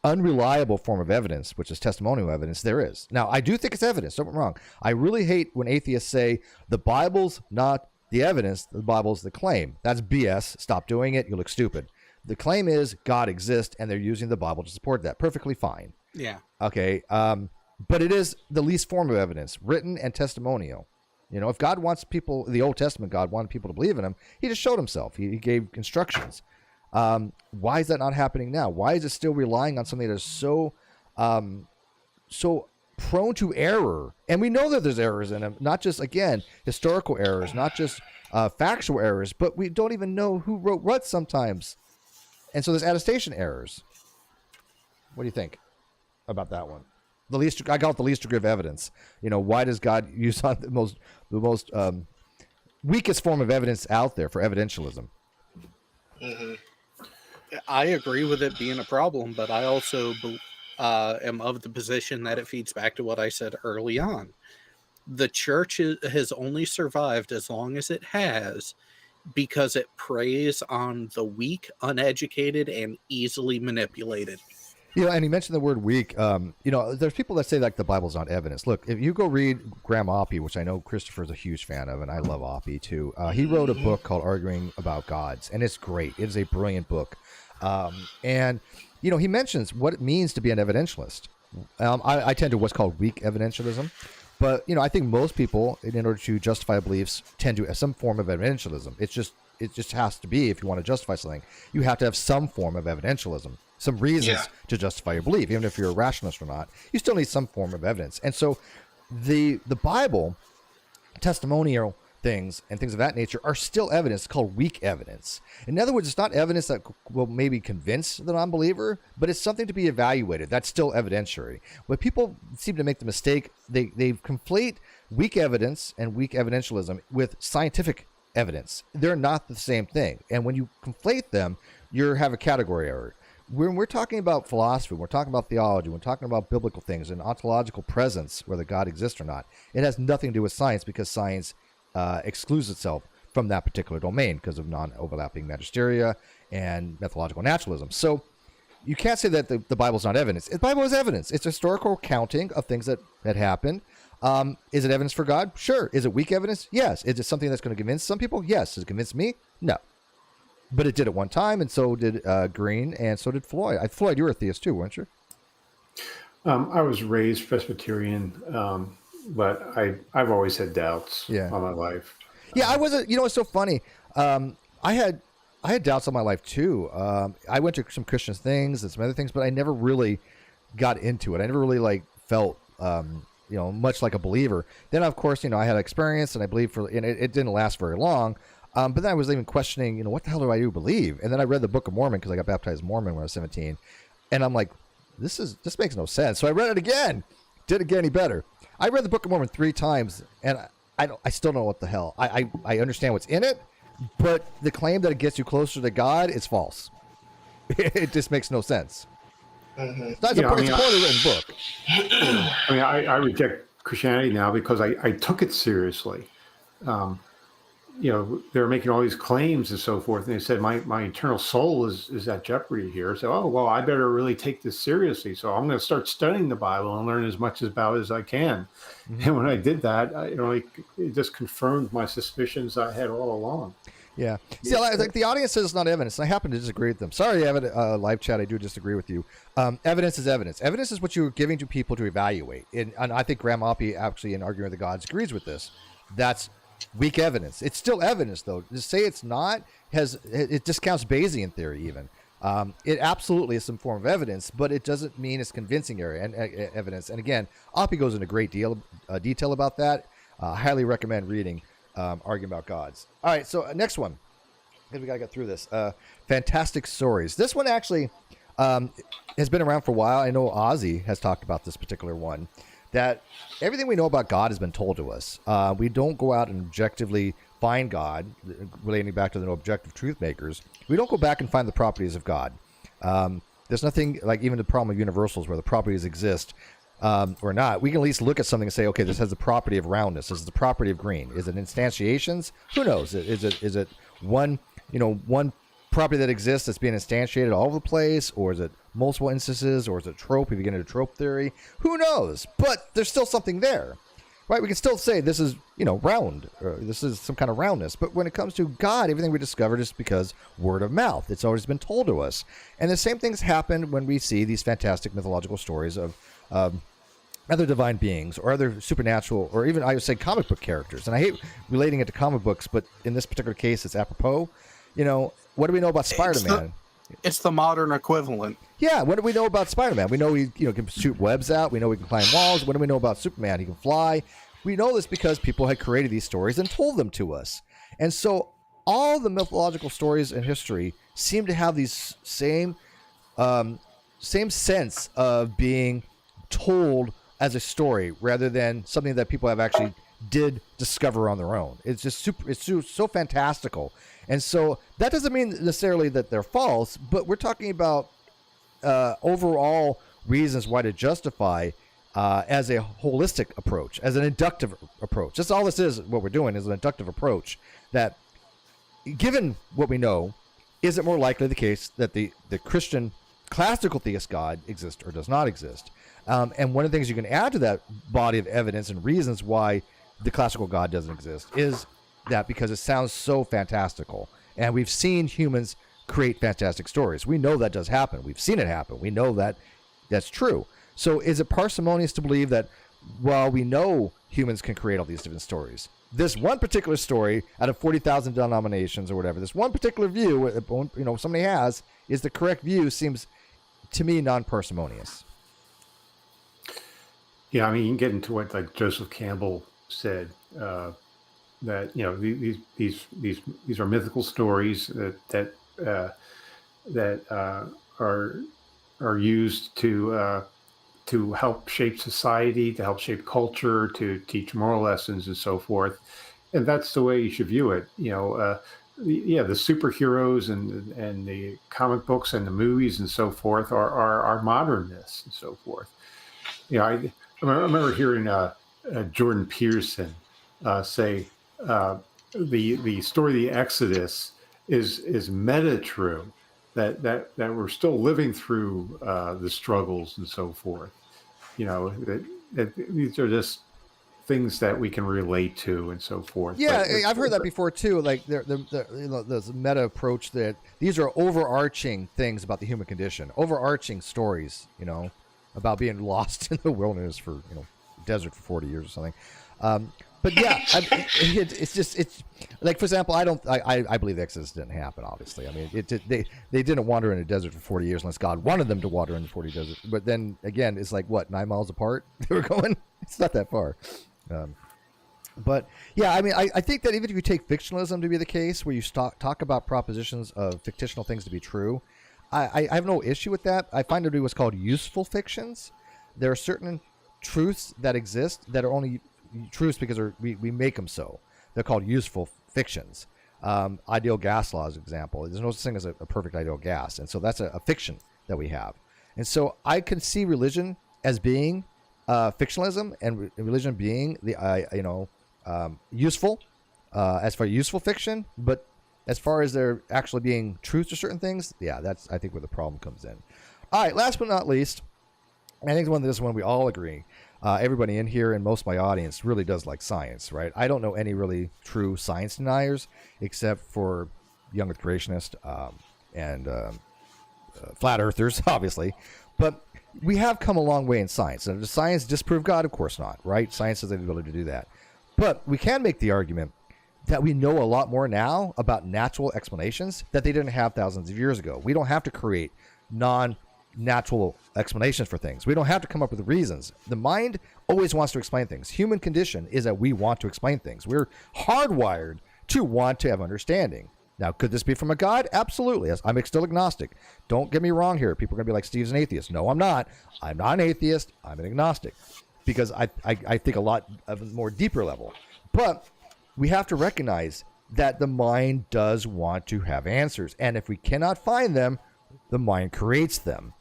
unreliable form of evidence, which is testimonial evidence? There is. Now, I do think it's evidence. Don't get me wrong. I really hate when atheists say the Bible's not the evidence. The Bible's the claim. That's BS. Stop doing it. You look stupid. The claim is God exists, and they're using the Bible to support that. Perfectly fine. Yeah. Okay. But it is the least form of evidence, written and testimonial. If God wants people, the Old Testament God wanted people to believe in him, he just showed himself. He gave instructions. Why is that not happening now? Why is it still relying on something that is so prone to error? And we know that there's errors in him, not just, again, historical errors, not just factual errors, but we don't even know who wrote what sometimes. And so there's attestation errors. What do you think about that one? I call it the least degree of evidence. Why does God use on the most weakest form of evidence out there for evidentialism? Mm-hmm. I agree with it being a problem, but I also am of the position that it feeds back to what I said early on. The church has only survived as long as it has because it preys on the weak, uneducated, and easily manipulated. And you mentioned the word weak. There's people that say like the Bible's not evidence. Look, if you go read Graham Oppy, which I know Christopher's a huge fan of, and I love Oppy too. He wrote a book called Arguing About Gods, and it's great. It is a brilliant book. And he mentions what it means to be an evidentialist. I tend to what's called weak evidentialism. But, I think most people, in order to justify beliefs, tend to have some form of evidentialism. It just has to be, if you want to justify something, you have to have some form of evidentialism. Some reasons to justify your belief, even if you're a rationalist or not, you still need some form of evidence. And so the Bible, testimonial things and things of that nature are still evidence. It's called weak evidence. In other words, it's not evidence that will maybe convince the non-believer, but it's something to be evaluated. That's still evidentiary. But people seem to make the mistake, they conflate weak evidence and weak evidentialism with scientific evidence. They're not the same thing. And when you conflate them, you have a category error. When we're talking about philosophy, we're talking about theology, we're talking about biblical things and ontological presence, whether God exists or not, it has nothing to do with science because science excludes itself from that particular domain because of non-overlapping magisteria and methodological naturalism. So you can't say that the Bible's not evidence. The Bible is evidence. It's historical accounting of things that happened. Is it evidence for God? Sure. Is it weak evidence? Yes. Is it something that's going to convince some people? Yes. Does it convince me? No. But it did at one time, and so did Green, and so did Floyd. Floyd, you were a theist too, weren't you? I was raised Presbyterian, but I've always had doubts all my life. Yeah, I wasn't. It's so funny. I had doubts all my life too. I went to some Christian things and some other things, but I never really got into it. I never really felt much like a believer. Then of course, I had experience, and I believed and it didn't last very long. But then I was even questioning, what the hell do I believe? And then I read the Book of Mormon because I got baptized Mormon when I was 17. And I'm like, this makes no sense. So I read it again. Didn't get any better. I read the Book of Mormon 3 times, and I still don't know what the hell. I understand what's in it, but the claim that it gets you closer to God is false. It just makes no sense. Mm-hmm. It's a poorly written book. I reject Christianity now because I took it seriously. They were making all these claims and so forth, and they said my eternal soul is at jeopardy here. So, I better really take this seriously. So I'm going to start studying the Bible and learn as much about it as I can. Mm-hmm. And when I did that, it just confirmed my suspicions I had all along. Yeah. See, the audience says it's not evidence, and I happen to disagree with them. Sorry, live chat, I do disagree with you. Evidence is evidence. Evidence is what you're giving to people to evaluate. And I think Graham Oppy, actually, in Arguing with the Gods, agrees with this. That's weak evidence. It's still evidence, though. To say it's not it discounts Bayesian theory even. It absolutely is some form of evidence, but it doesn't mean it's convincing evidence. And again, Oppy goes into great detail about that. I highly recommend reading Arguing About Gods. All right, so next one. We got to get through this. Fantastic Stories. This one actually has been around for a while. I know Ozzy has talked about this particular one. That everything we know about God has been told to us. We don't go out and objectively find God, relating back to the objective truth makers. We don't go back and find the properties of God. There's nothing like even the problem of universals where the properties exist. or not, we can at least look at something and say, okay, this has the property of roundness. This is the property of green. Is it instantiations? Who knows? Is it one property that exists that's being instantiated all over the place, or is it multiple instances, or is it trope if you get into trope theory? Who knows? But there's still something there, right? We can still say this is, round, or this is some kind of roundness. But when it comes to God, everything we discovered is because word of mouth. It's always been told to us. And the same things happen when we see these fantastic mythological stories of other divine beings or other supernatural, or even I would say comic book characters. And I hate relating it to comic books, but in this particular case, it's apropos. What do we know about Spider-Man? It's the modern equivalent. Yeah, what do we know about Spider-Man? We know he can shoot webs out. We know he can climb walls. What do we know about Superman? He can fly. We know this because people had created these stories and told them to us. And so all the mythological stories in history seem to have these same sense of being told as a story rather than something that people have actually did discover on their own. It's just it's so fantastical. And so that doesn't mean necessarily that they're false, but we're talking about overall reasons why to justify as a holistic approach, as an inductive approach. That's all this is. What we're doing is an inductive approach that, given what we know, is it more likely the case that the Christian classical theist God exists or does not exist? And one of the things you can add to that body of evidence and reasons why the classical God doesn't exist is that because it sounds so fantastical. And we've seen humans create fantastic stories. We know that does happen. We've seen it happen. We know that that's true. So is it parsimonious to believe that while we know humans can create all these different stories, this one particular story out of 40,000 denominations or whatever, this one particular view, somebody has, is the correct view, seems to me non-parsimonious. Yeah, I mean, you can get into what like Joseph Campbell said, that these are mythical stories that are used to help shape society, to help shape culture, to teach moral lessons and so forth. And that's the way you should view it. The superheroes and the comic books and the movies and so forth are modernness and so forth. I remember hearing Jordan Peterson say the story of the Exodus is meta true, that we're still living through the struggles and so forth. That these are just things that we can relate to and so forth. Yeah, I've heard that before too. Like the meta approach that these are overarching things about the human condition, overarching stories, about being lost in the wilderness for, desert for 40 years or something. But yeah, it's like, for example, I believe the Exodus didn't happen. Obviously, I mean, they didn't wander in a desert for 40 years unless God wanted them to wander in the 40 desert. But then again, it's like what, 9 miles apart they were going. It's not that far. But yeah, I mean, I think that even if you take fictionalism to be the case, where you talk about propositions of fictional things to be true, I have no issue with that. I find it to be what's called useful fictions. There are certain truths that exist that are only truths because we make them so. They're called useful fictions. Ideal gas law is an example. There's no such thing as a perfect ideal gas. And so that's a fiction that we have. And so I can see religion as being fictionalism, and religion being the useful, as far as useful fiction. But as far as there actually being truth to certain things, yeah, that's, I think, where the problem comes in. All right, last but not least, I think this is one we all agree. Everybody in here and most of my audience really does like science, right? I don't know any really true science deniers except for young earth creationists and flat earthers, obviously. But we have come a long way in science. And does science disprove God? Of course not, right? Science has the ability to do that. But we can make the argument that we know a lot more now about natural explanations that they didn't have thousands of years ago. We don't have to create non-natural explanations for things. We don't have to come up with reasons. The mind always wants to explain things. Human condition is that we want to explain things. We're hardwired to want to have understanding. Now, could this be from a God? Absolutely. I'm still agnostic. Don't get me wrong here. People are going to be like, Steve's an atheist. No, I'm not. I'm not an atheist. I'm an agnostic. Because I think a lot of a more deeper level. But we have to recognize that the mind does want to have answers. And if we cannot find them, the mind creates them.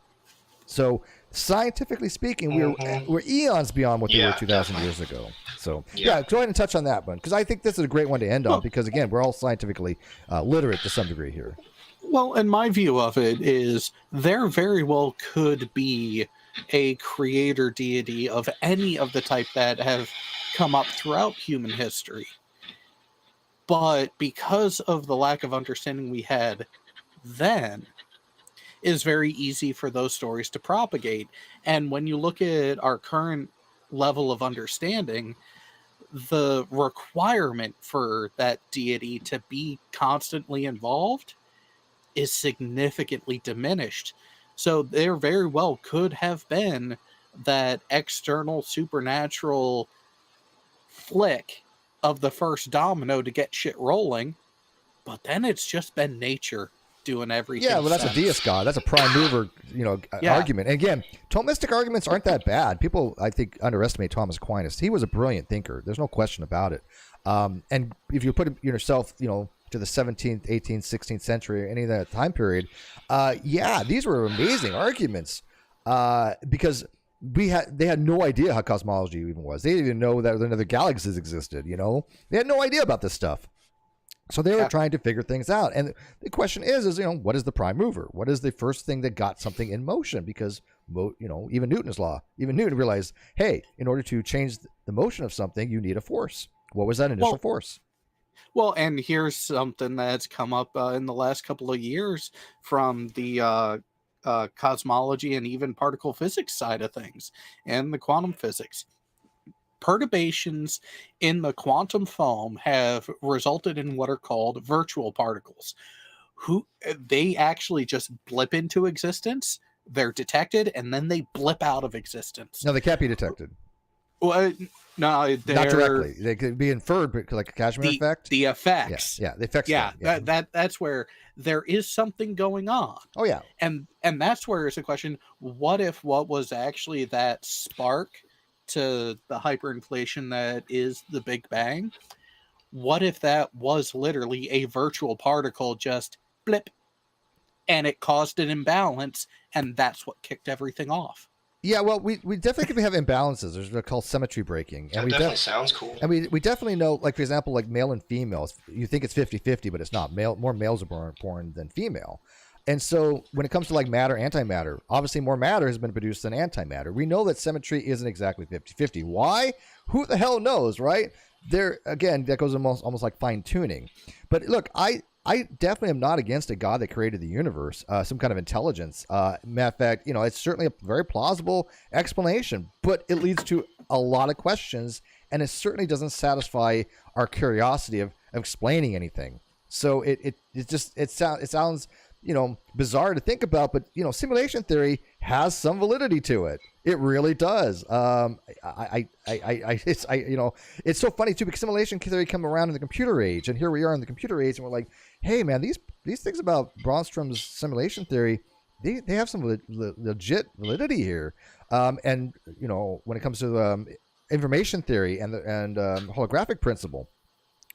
So scientifically speaking, Mhm. we're eons beyond what they were Yeah, 2,000 definitely. years ago. So Yeah. go ahead and touch on that one, because I think this is a great one to end on, Well- because again, we're all scientifically literate to some degree here. Well, and my view of it is there very well could be a creator deity of any of the type that have come up throughout human history. But because of the lack of understanding we had then, it is very easy for those stories to propagate. And when you look at our current level of understanding, the requirement for that deity to be constantly involved is significantly diminished. So there very well could have been that external supernatural flick of the first domino to get shit rolling, but then it's just been nature doing everything. Yeah, well, that's a deist god. That's a prime mover, argument. And again, Thomistic arguments aren't that bad. People, I think, underestimate Thomas Aquinas. He was a brilliant thinker. There's no question about it. And if you put yourself, to the 17th, 18th, 16th century, any of that time period, these were amazing arguments because they had no idea how cosmology even was. They didn't even know that other galaxies existed. They had no idea about this stuff. So they were trying to figure things out. And the question is, what is the prime mover? What is the first thing that got something in motion? Because, even Newton's law, even Newton realized, hey, in order to change the motion of something, you need a force. What was that initial force? Well, and here's something that's come up in the last couple of years from the cosmology and even particle physics side of things and the quantum physics. Perturbations in the quantum foam have resulted in what are called virtual particles. They actually just blip into existence, they're detected, and then they blip out of existence. No, they can't be detected. Well, no, not directly. They could be inferred, like a Kashmir effect. The effects. Yeah, the effects. Yeah, that's where there is something going on. Oh yeah, and that's where it's a question: what if what was actually that spark to the hyperinflation that is the Big Bang? What if that was literally a virtual particle just blip, and it caused an imbalance, and that's what kicked everything off? Yeah, well, we definitely can have imbalances. There's what called symmetry breaking. And that definitely sounds cool. And we definitely know, like, for example, like male and females, you think it's 50-50, but it's not. More males are born than female. And so when it comes to like matter, antimatter, obviously more matter has been produced than antimatter. We know that symmetry isn't exactly 50-50. Why? Who the hell knows, right? There, again, that goes almost like fine tuning. But look, I definitely am not against a God that created the universe, some kind of intelligence. Matter of fact, it's certainly a very plausible explanation, but it leads to a lot of questions, and it certainly doesn't satisfy our curiosity of explaining anything. So it sounds bizarre to think about, but simulation theory has some validity to it. It really does. It's so funny too, because simulation theory came around in the computer age, and here we are in the computer age, and we're like, hey man, these things about Bronsstrom's simulation theory, they have some legit validity here. And when it comes to information theory and holographic principle,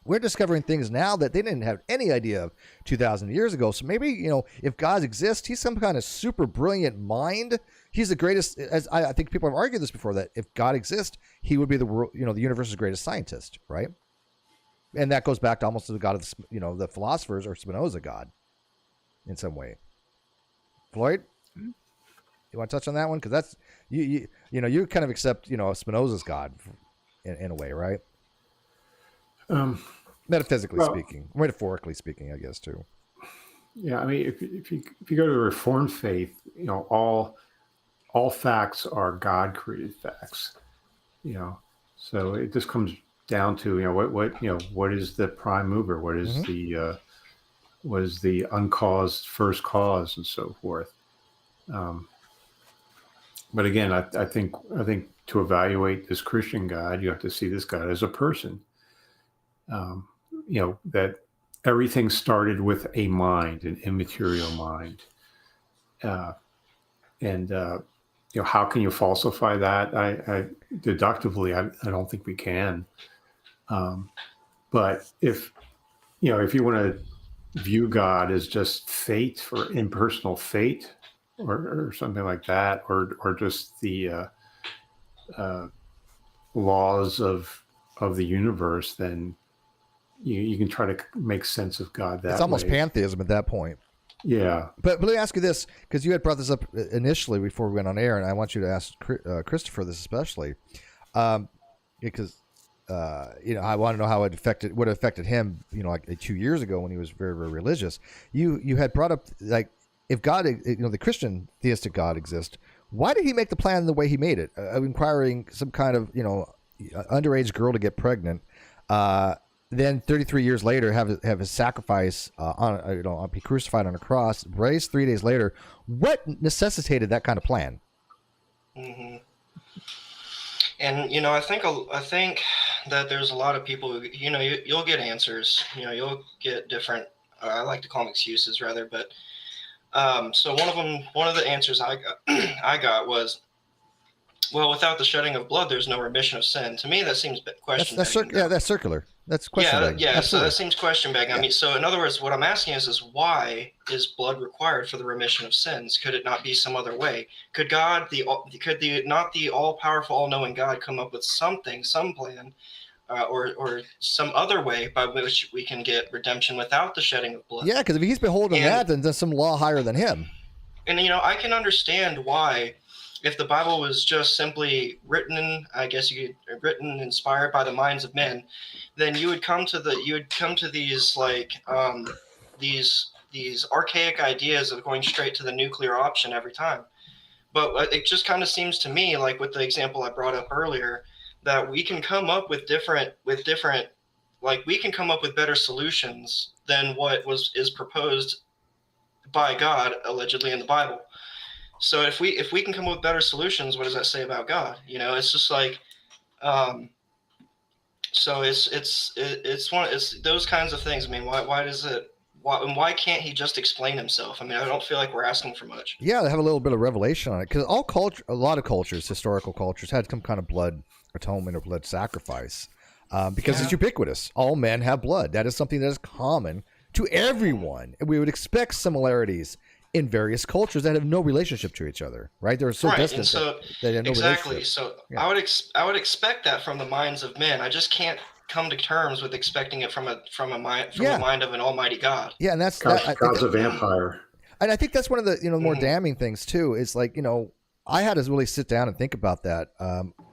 we're discovering things now that they didn't have any idea of 2,000 years ago. So maybe, if God exists, he's some kind of super brilliant mind. He's the greatest, as I think people have argued this before, that if God exists, he would be the world, the universe's greatest scientist, right? And that goes back to almost to the God of the philosophers, or Spinoza God in some way. Floyd, you want to touch on that one? Because that's, you kind of accept, Spinoza's God in a way, right? Metaphysically speaking, metaphorically speaking, I guess too. Yeah, I mean, if you go to the Reformed faith, all facts are God created facts. So it just comes down to what is the prime mover, what is the uncaused first cause, and so forth. But again, I think to evaluate this Christian God, you have to see this God as a person. That everything started with a mind, an immaterial mind. How can you falsify that? I deductively, I don't think we can. But if you want to view God as just fate, or impersonal fate, or something like that, or just the laws of the universe, then you can try to make sense of God that way. It's almost pantheism at that point. Yeah. But let me ask you this, because you had brought this up initially before we went on air, and I want you to ask Christopher this especially, because I want to know how it would have affected him, like 2 years ago when he was very, very religious. You had brought up, like, if God, the Christian theistic God exists, why did he make the plan the way he made it, requiring some kind of underage girl to get pregnant? Then 33 years later, have his sacrifice be crucified on a cross, raised 3 days later. What necessitated that kind of plan? Mm-hmm. And I think that there's a lot of people who you'll get answers. You'll get different. I like to call them excuses rather, but so one of the answers I got was, well, without the shedding of blood, there's no remission of sin. To me, that seems question-begging. That's circular. That's question-begging. Yeah. Absolutely. So that seems question-begging. Yeah. I mean, so in other words, what I'm asking is why is blood required for the remission of sins? Could it not be some other way? Could not the all-powerful, all-knowing God come up with something, some plan, or some other way by which we can get redemption without the shedding of blood? Yeah, because if he's beholden to that, then there's some law higher than him. And I can understand why. If the Bible was just simply written, inspired by the minds of men, then you would come to these like these archaic ideas of going straight to the nuclear option every time. But it just kind of seems to me, like with the example I brought up earlier, that we can come up with we can come up with better solutions than what is proposed by God allegedly in the Bible. So if we can come up with better solutions, what does that say about God? It's just like, so it's those kinds of things. I mean, why can't he just explain himself? I mean, I don't feel like we're asking for much. Yeah, they have a little bit of revelation on it, because a lot of cultures, historical cultures, had some kind of blood atonement or blood sacrifice, because it's ubiquitous. All men have blood. That is something that is common to everyone, and we would expect similarities in various cultures that have no relationship to each other, right? They're so distant that they have no relationship. So yeah. I would expect that from the minds of men. I just can't come to terms with expecting it from the mind of an almighty God. Yeah, and that's God's a vampire. And I think that's one of the more damning things too. Is like I had to really sit down and think about that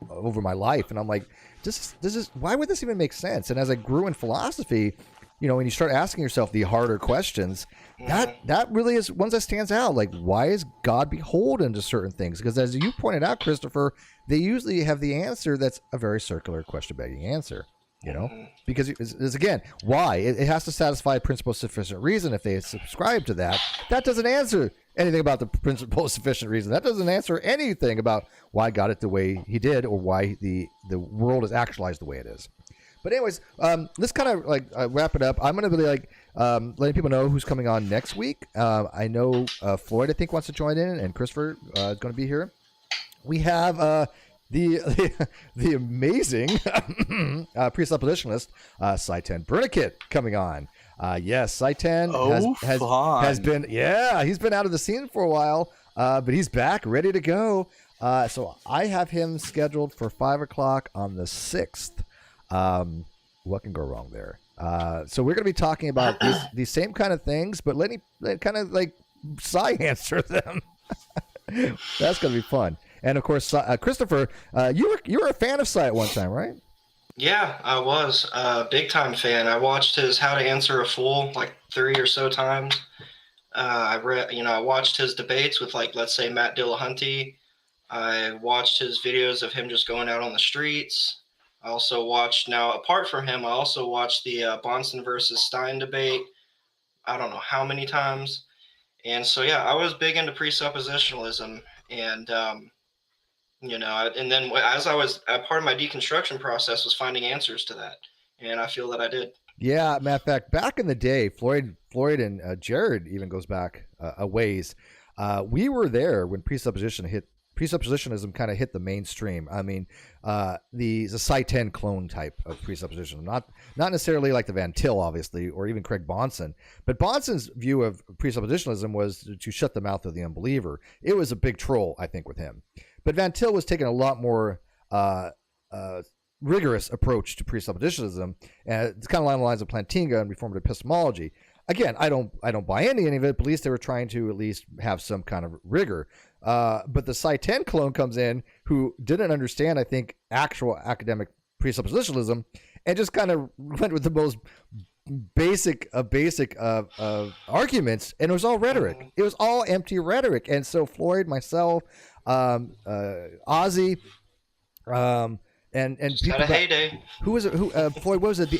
over my life, and I'm like, this is why would this even make sense? And as I grew in philosophy, when you start asking yourself the harder questions, that really is ones that stands out. Like, why is God beholden to certain things? Because as you pointed out, Christopher, they usually have the answer that's a very circular, question-begging answer. Because it's again, why? It has to satisfy principle of sufficient reason. If they subscribe to that, that doesn't answer anything about the principle of sufficient reason. That doesn't answer anything about why God it the way he did, or why the world is actualized the way it is. But anyways, let's kind of wrap it up. I'm going to be letting people know who's coming on next week. I know Floyd, I think, wants to join in, and Christopher is going to be here. We have the amazing presuppositionalist Saitan Berniket coming on. Yes, Saitan has been he's been out of the scene for a while, but he's back, ready to go. So I have him scheduled for 5:00 on the 6th. What can go wrong there? So we're going to be talking about these same kind of things, but let kind of like Sai answer them. That's going to be fun. And of course, Christopher, you were a fan of Sai at one time, right? Yeah, I was a big time fan. I watched his How to Answer a Fool like 3 or so times. I watched his debates with, like, let's say Matt Dillahunty. I watched his videos of him just going out on the streets. I also watched, now apart from him, I also watched the Bonson versus Stein debate. I don't know how many times. And so, yeah, I was big into presuppositionalism. And, and then as I was, part of my deconstruction process was finding answers to that. And I feel that I did. Yeah, matter of fact, back in the day, Floyd and Jared even goes back a ways. We were there when presupposition hit presuppositionalism kind of hit the mainstream. I mean, the Psi 10 clone type of presuppositionalism, not necessarily like the Van Til, obviously, or even Craig Bahnsen. But Bahnsen's view of presuppositionalism was to shut the mouth of the unbeliever. It was a big troll, I think, with him. But Van Til was taking a lot more rigorous approach to presuppositionalism, and it's kind of along the lines of Plantinga and Reformed epistemology. Again, I don't buy into any of it, but at least they were trying to at least have some kind of rigor. But the Psi 10 clone comes in who didn't understand, I think, actual academic presuppositionalism, and just kind of went with the most basic arguments, and it was all rhetoric. It was all empty rhetoric. And so Floyd, myself, Ozzy, and people had a heyday. Who was it? Floyd? What was it? The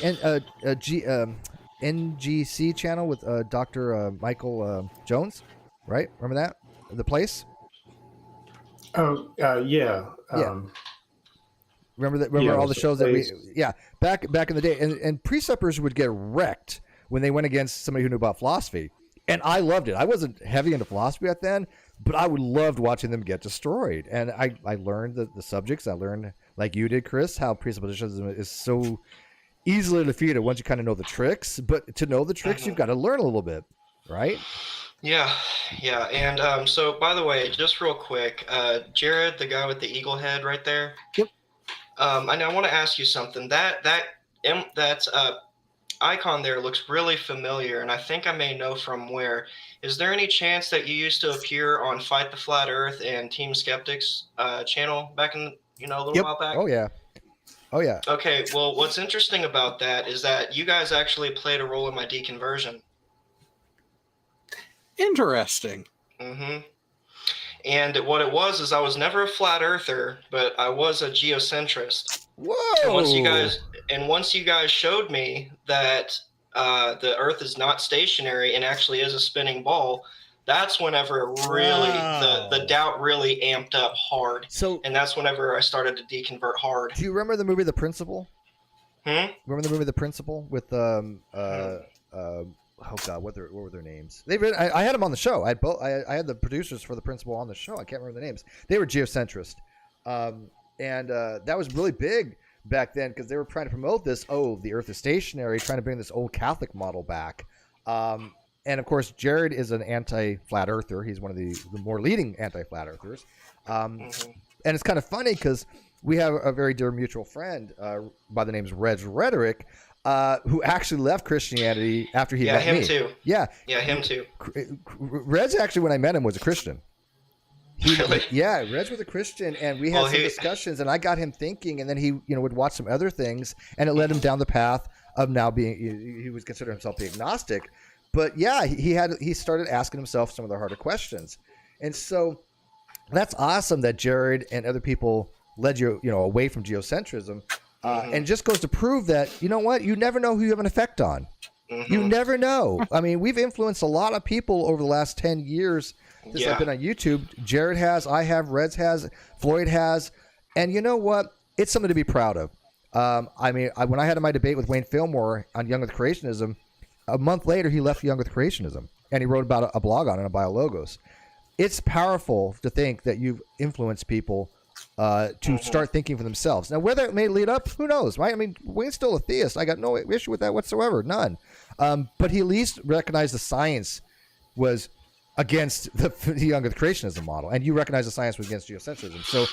NGC channel with Dr. Michael Jones, right? Remember that? The Place. Oh, yeah. Remember that? Remember all the shows that back in the day, and presuppers would get wrecked when they went against somebody who knew about philosophy, and I loved it. I wasn't heavy into philosophy back then, but I loved watching them get destroyed, and I learned the subjects. I learned, like you did, Chris, how presuppositionalism is so easily defeated once you kind of know the tricks. But to know the tricks, you've got to learn a little bit, right? Yeah. And so, by the way, just real quick, Jared, the guy with the eagle head right there. Yep. I want to ask you something. That icon there looks really familiar, and I think I may know from where. Is there any chance that you used to appear on Fight the Flat Earth and Team Skeptics channel back in a little while back? Oh yeah. Okay. Well, what's interesting about that is that you guys actually played a role in my deconversion. Interesting. Mm-hmm. And what it was is I was never a flat earther, but I was a geocentrist. Whoa! And once you guys showed me that the Earth is not stationary and actually is a spinning ball, that's whenever really the doubt really amped up hard. And that's whenever I started to deconvert hard. Do you remember the movie The Principle? Remember the movie The Principle with oh God, what were their names? I had them on the show. I had the producers for The Principle on the show. I can't remember the names. They were geocentrist, and that was really big back then because they were trying to promote this. Oh, the Earth is stationary, trying to bring this old Catholic model back. And of course, Jared is an anti-flat earther. He's one of the more leading anti-flat earthers. And it's kind of funny because we have a very dear mutual friend by the name of Reg Rhetoric, who actually left Christianity after he met me. Him too. Yeah, him too. Reg actually, when I met him, was a Christian. Really? Yeah, Reg was a Christian, and we had some discussions, and I got him thinking, and then he would watch some other things, and it led him down the path of now being. He was considering himself the agnostic, but yeah, he started asking himself some of the harder questions, and so that's awesome that Jared and other people led you away from geocentrism. And just goes to prove that, you know what, you never know who you have an effect on. You never know. I mean, we've influenced a lot of people over the last 10 years since I've been on YouTube. Jared has, I have, Reds has, Floyd has. And you know what? It's something to be proud of. When I had my debate with Wayne Fillmore on Young with Creationism, a month later, he left Young with Creationism. And he wrote about a blog on it, on BioLogos. It's powerful to think that you've influenced people to start thinking for themselves. Now, whether it may lead up, who knows, right? I mean, Wayne's still a theist. I got no issue with that whatsoever, none. But he at least recognized the science was against the Young Earth creationism model, and you recognize the science was against geocentrism. So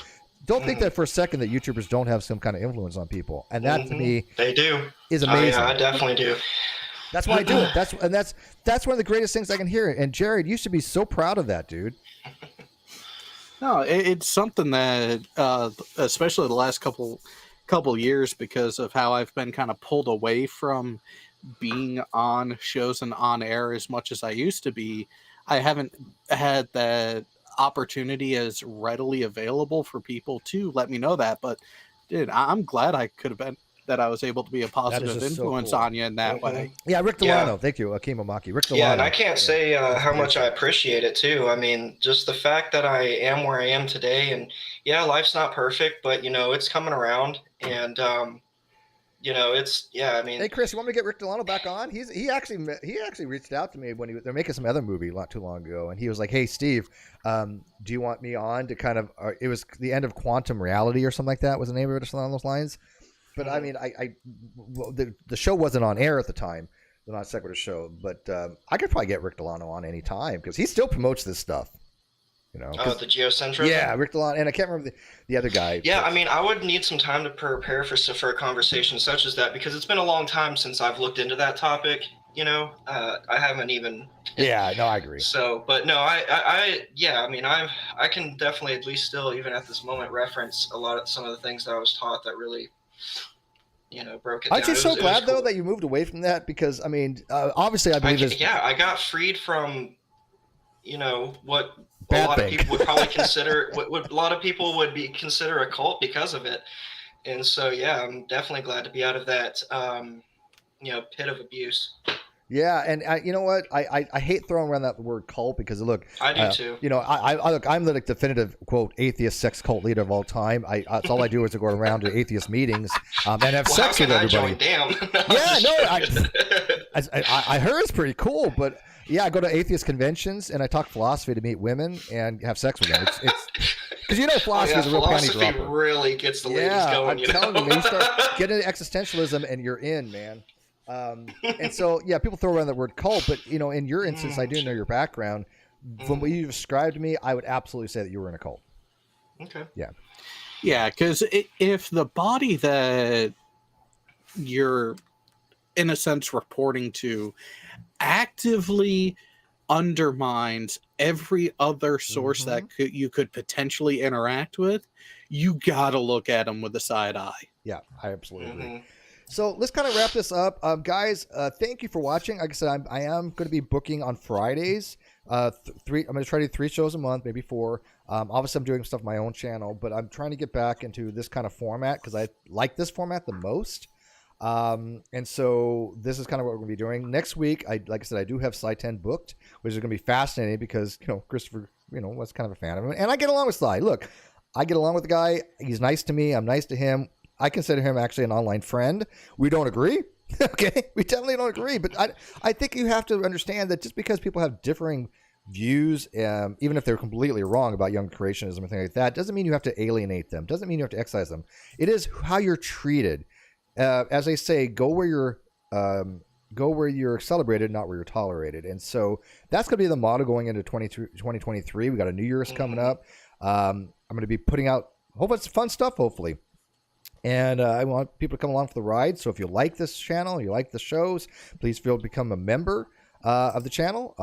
don't think that for a second that YouTubers don't have some kind of influence on people, and that to me, they do, is amazing. Oh, yeah, I definitely do. That's why I do it. That's one of the greatest things I can hear. And Jared, you should be so proud of that, dude. No, it's something that, especially the last couple years, because of how I've been kind of pulled away from being on shows and on air as much as I used to be, I haven't had that opportunity as readily available for people to let me know that. But, dude, I'm glad I could have been, that I was able to be a positive influence on you in that way. Yeah, Rick Delano. Thank you, Akeem Omaki. Rick Delano. Yeah, and I can't say how much I appreciate it, too. I mean, just the fact that I am where I am today, and yeah, life's not perfect, but, it's coming around. And it's I mean. Hey Chris, you want me to get Rick Delano back on? He actually reached out to me when they're making some other movie not too long ago, and he was like, "Hey Steve, do you want me on to kind of?" It was the end of Quantum Reality or something like that was the name of it, or something along those lines. But I mean, the show wasn't on air at the time, the NonSequitur Show. But I could probably get Rick Delano on any time because he still promotes this stuff. The geocentrism. Yeah, Rick Delano, and I can't remember the other guy. Yeah, I mean, I would need some time to prepare for a conversation such as that because it's been a long time since I've looked into that topic. I haven't even. Yeah, no, I agree. So, but no, I mean, I can definitely at least still, even at this moment, reference some of the things that I was taught that really, broke it down. Aren't you so glad though that you moved away from that? Because I mean, obviously, I believe I got freed from, what bad a lot thing. of people would probably consider what a lot of people would consider a cult because of it. And so, yeah, I'm definitely glad to be out of that, pit of abuse. Yeah, and you know what? I hate throwing around that word cult because look, I do too. I'm the definitive quote atheist sex cult leader of all time. That's all I do is to go around to atheist meetings and have sex with everybody. Damn. Yeah, no, I heard it's pretty cool, but yeah, I go to atheist conventions and I talk philosophy to meet women and have sex with them. It's because philosophy is a real panty dropper. Philosophy really gets the ladies going. I'm telling you, man, you start getting into existentialism and you're in, man. And so, yeah, people throw around that word cult, but in your instance, I do know your background. From what you described to me, I would absolutely say that you were in a cult. Okay. Yeah. Yeah, because if the body that you're, in a sense, reporting to actively undermines every other source that you could potentially interact with, you got to look at them with a side eye. Yeah, I absolutely agree. So let's kind of wrap this up. Guys, thank you for watching. Like I said, I am going to be booking on Fridays. I'm going to try to do 3 shows a month, maybe 4. Obviously, I'm doing stuff on my own channel, but I'm trying to get back into this kind of format because I like this format the most. And so this is kind of what we're going to be doing. Next week, like I said, I do have Sly 10 booked, which is going to be fascinating because, Christopher, was kind of a fan of him. And I get along with Sly. Look, I get along with the guy. He's nice to me. I'm nice to him. I consider him actually an online friend. We don't agree. Okay. We definitely don't agree. But I think you have to understand that just because people have differing views, even if they're completely wrong about young creationism and things like that, doesn't mean you have to alienate them. Doesn't mean you have to excise them. It is how you're treated. As they say, go where you're celebrated, not where you're tolerated. And so that's going to be the motto going into 2023. We got a New Year's coming up. I'm going to be putting out a whole bunch of fun stuff, hopefully. And I want people to come along for the ride. So if you like this channel, you like the shows, please feel to become a member of the channel.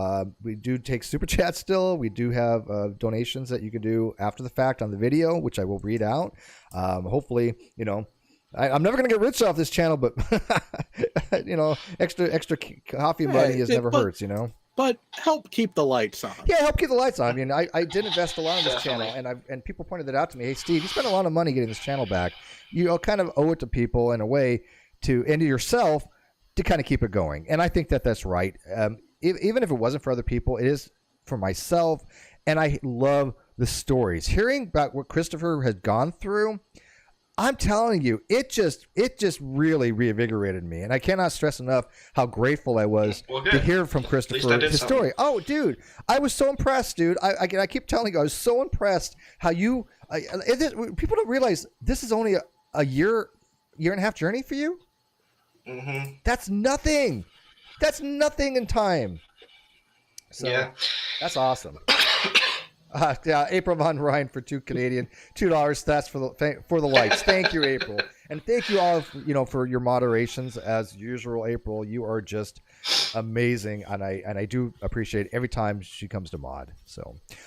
We do take super chats still. We do have donations that you can do after the fact on the video, which I will read out. Hopefully, I'm never going to get rich off this channel, but extra coffee money never hurts, But help keep the lights on. Yeah, help keep the lights on. I mean, I did invest a lot in this channel, and people pointed that out to me. Hey, Steve, you spent a lot of money getting this channel back. You kind of owe it to people in a way and to yourself to kind of keep it going. And I think that that's right. Even if it wasn't for other people, it is for myself. And I love the stories. Hearing about what Christopher has gone through, I'm telling you, it just really reinvigorated me, and I cannot stress enough how grateful I was to hear from Christopher his story. Oh, dude, I was so impressed, dude. I keep telling you, I was so impressed how you. People don't realize this is only a year and a half journey for you. That's nothing. That's nothing in time. So, yeah, that's awesome. Yeah, April Von Ryan for $2 $2. That's for the lights. Thank you, April, and thank you all, for your moderations as usual. April, you are just amazing, and I do appreciate every time she comes to mod. So,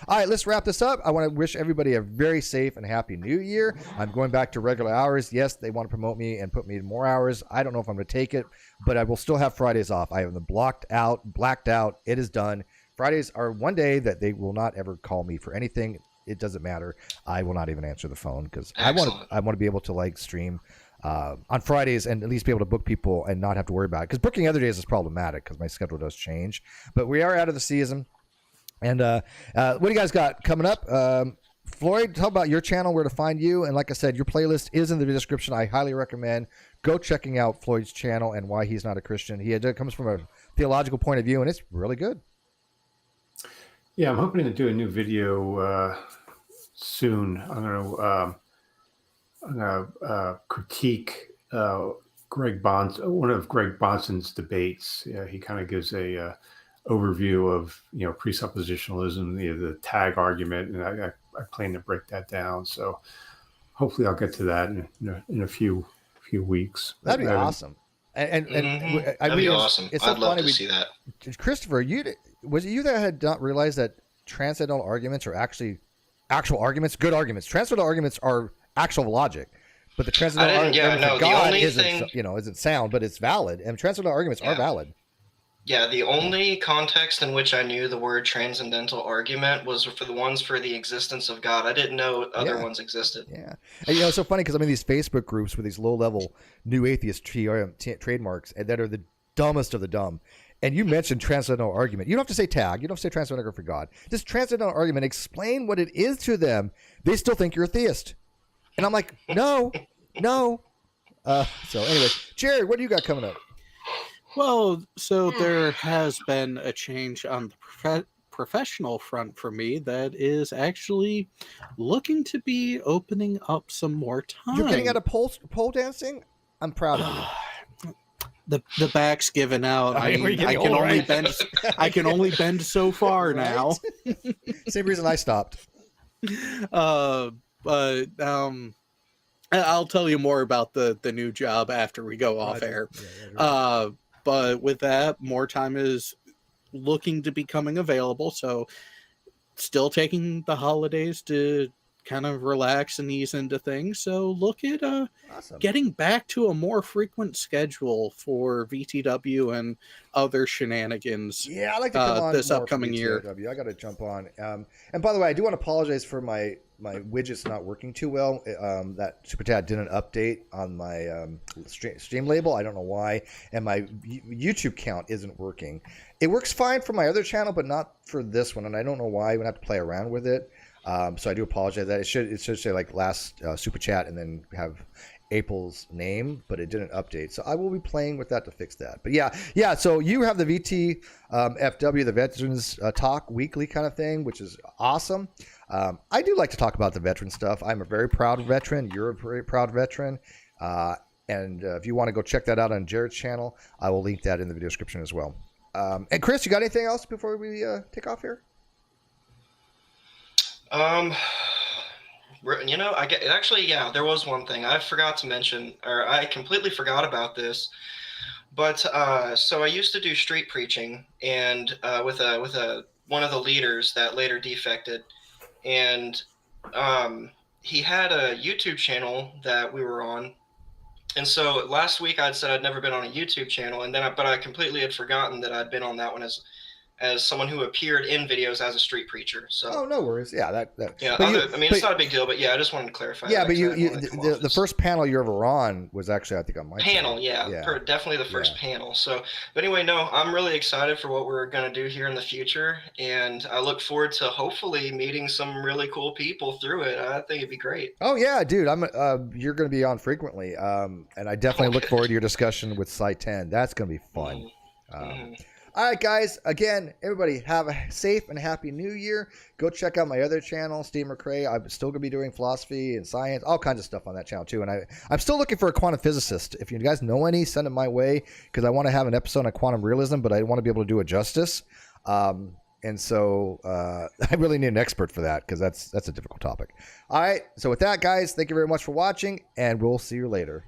all right, let's wrap this up. I want to wish everybody a very safe and happy New Year. I'm going back to regular hours. Yes, they want to promote me and put me in more hours. I don't know if I'm going to take it, but I will still have Fridays off. I have them blacked out. It is done. Fridays are one day that they will not ever call me for anything. It doesn't matter. I will not even answer the phone because I want to be able to stream on Fridays and at least be able to book people and not have to worry about it. Because booking other days is problematic because my schedule does change. But we are out of the season. And what do you guys got coming up Floyd, tell about your channel, where to find you. And like I said, your playlist is in the description. I highly recommend go checking out Floyd's channel and why he's not a Christian. He comes from a theological point of view, and it's really good. Yeah, I'm hoping to do a new video soon. I'm gonna critique Greg one of Greg Bonson's debates. He kind of gives a overview of presuppositionalism, the tag argument, and I plan to break that down. So hopefully I'll get to that in a few weeks. That'd be awesome. And that'd be awesome. It's so I'd love funny to see that. Christopher, was it you that had not realized that transcendental arguments are actually actual arguments, good arguments? Transcendental arguments are actual logic, but the transcendental argument for God isn't sound, but it's valid, and transcendental arguments are valid. Yeah, the only context in which I knew the word transcendental argument was for the ones for the existence of God. I didn't know other ones existed. Yeah. And, it's so funny because I'm in these Facebook groups with these low-level new atheist trademarks that are the dumbest of the dumb. And you mentioned transcendental argument. You don't have to say tag. You don't have to say transcendental for God. Just transcendental argument. Explain what it is to them. They still think you're a theist. And I'm like, no. So anyway, Jared, what do you got coming up? Well, so there has been a change on the professional front for me that is actually looking to be opening up some more time. You're getting out of pole dancing? I'm proud of you. The back's given out. I can only bend so far now. Same reason I stopped. But I'll tell you more about the new job after we go off air. Yeah, but with that, more time is looking to be coming available. So still taking the holidays to kind of relax and ease into things. So look at getting back to a more frequent schedule for VTW and other shenanigans. Yeah, I'd like to come on this upcoming year. I got to jump on. And by the way, I do want to apologize for my widget's not working too well. That Super Chat didn't update on my stream label. I don't know why. And my YouTube count isn't working. It works fine for my other channel, but not for this one. And I don't know why. I'm going to have to play around with it. So I do apologize. That it should say like last Super Chat and then have April's name, but it didn't update. So I will be playing with that to fix that. But yeah. So you have the VT-FW, the Veterans Talk Weekly kind of thing, which is awesome. I do like to talk about the veteran stuff. I'm a very proud veteran. You're a very proud veteran. And if you want to go check that out on Jared's channel, I will link that in the video description as well. And Chris, you got anything else before we take off here? There was one thing I forgot to mention, or I completely forgot about this. But so I used to do street preaching, and with one of the leaders that later defected, and he had a YouTube channel that we were on. And so last week I'd said I'd never been on a YouTube channel, and then but I completely had forgotten that I'd been on that one as someone who appeared in videos as a street preacher. So no worries. Yeah, it's not a big deal, but yeah, I just wanted to clarify. Yeah, but the first panel you ever on was actually, I think, on my panel. Definitely the first panel. So, but anyway, no, I'm really excited for what we're gonna do here in the future, and I look forward to hopefully meeting some really cool people through it. I think it'd be great. Oh yeah, dude, you're gonna be on frequently, and I definitely look forward to your discussion with Site 10. That's gonna be fun. All right, guys. Again, everybody have a safe and happy New Year. Go check out my other channel, Steve McRae. I'm still going to be doing philosophy and science, all kinds of stuff on that channel, too. And I'm still looking for a quantum physicist. If you guys know any, send it my way, because I want to have an episode on quantum realism, but I want to be able to do it justice. And so I really need an expert for that, because that's a difficult topic. All right. So with that, guys, thank you very much for watching, and we'll see you later.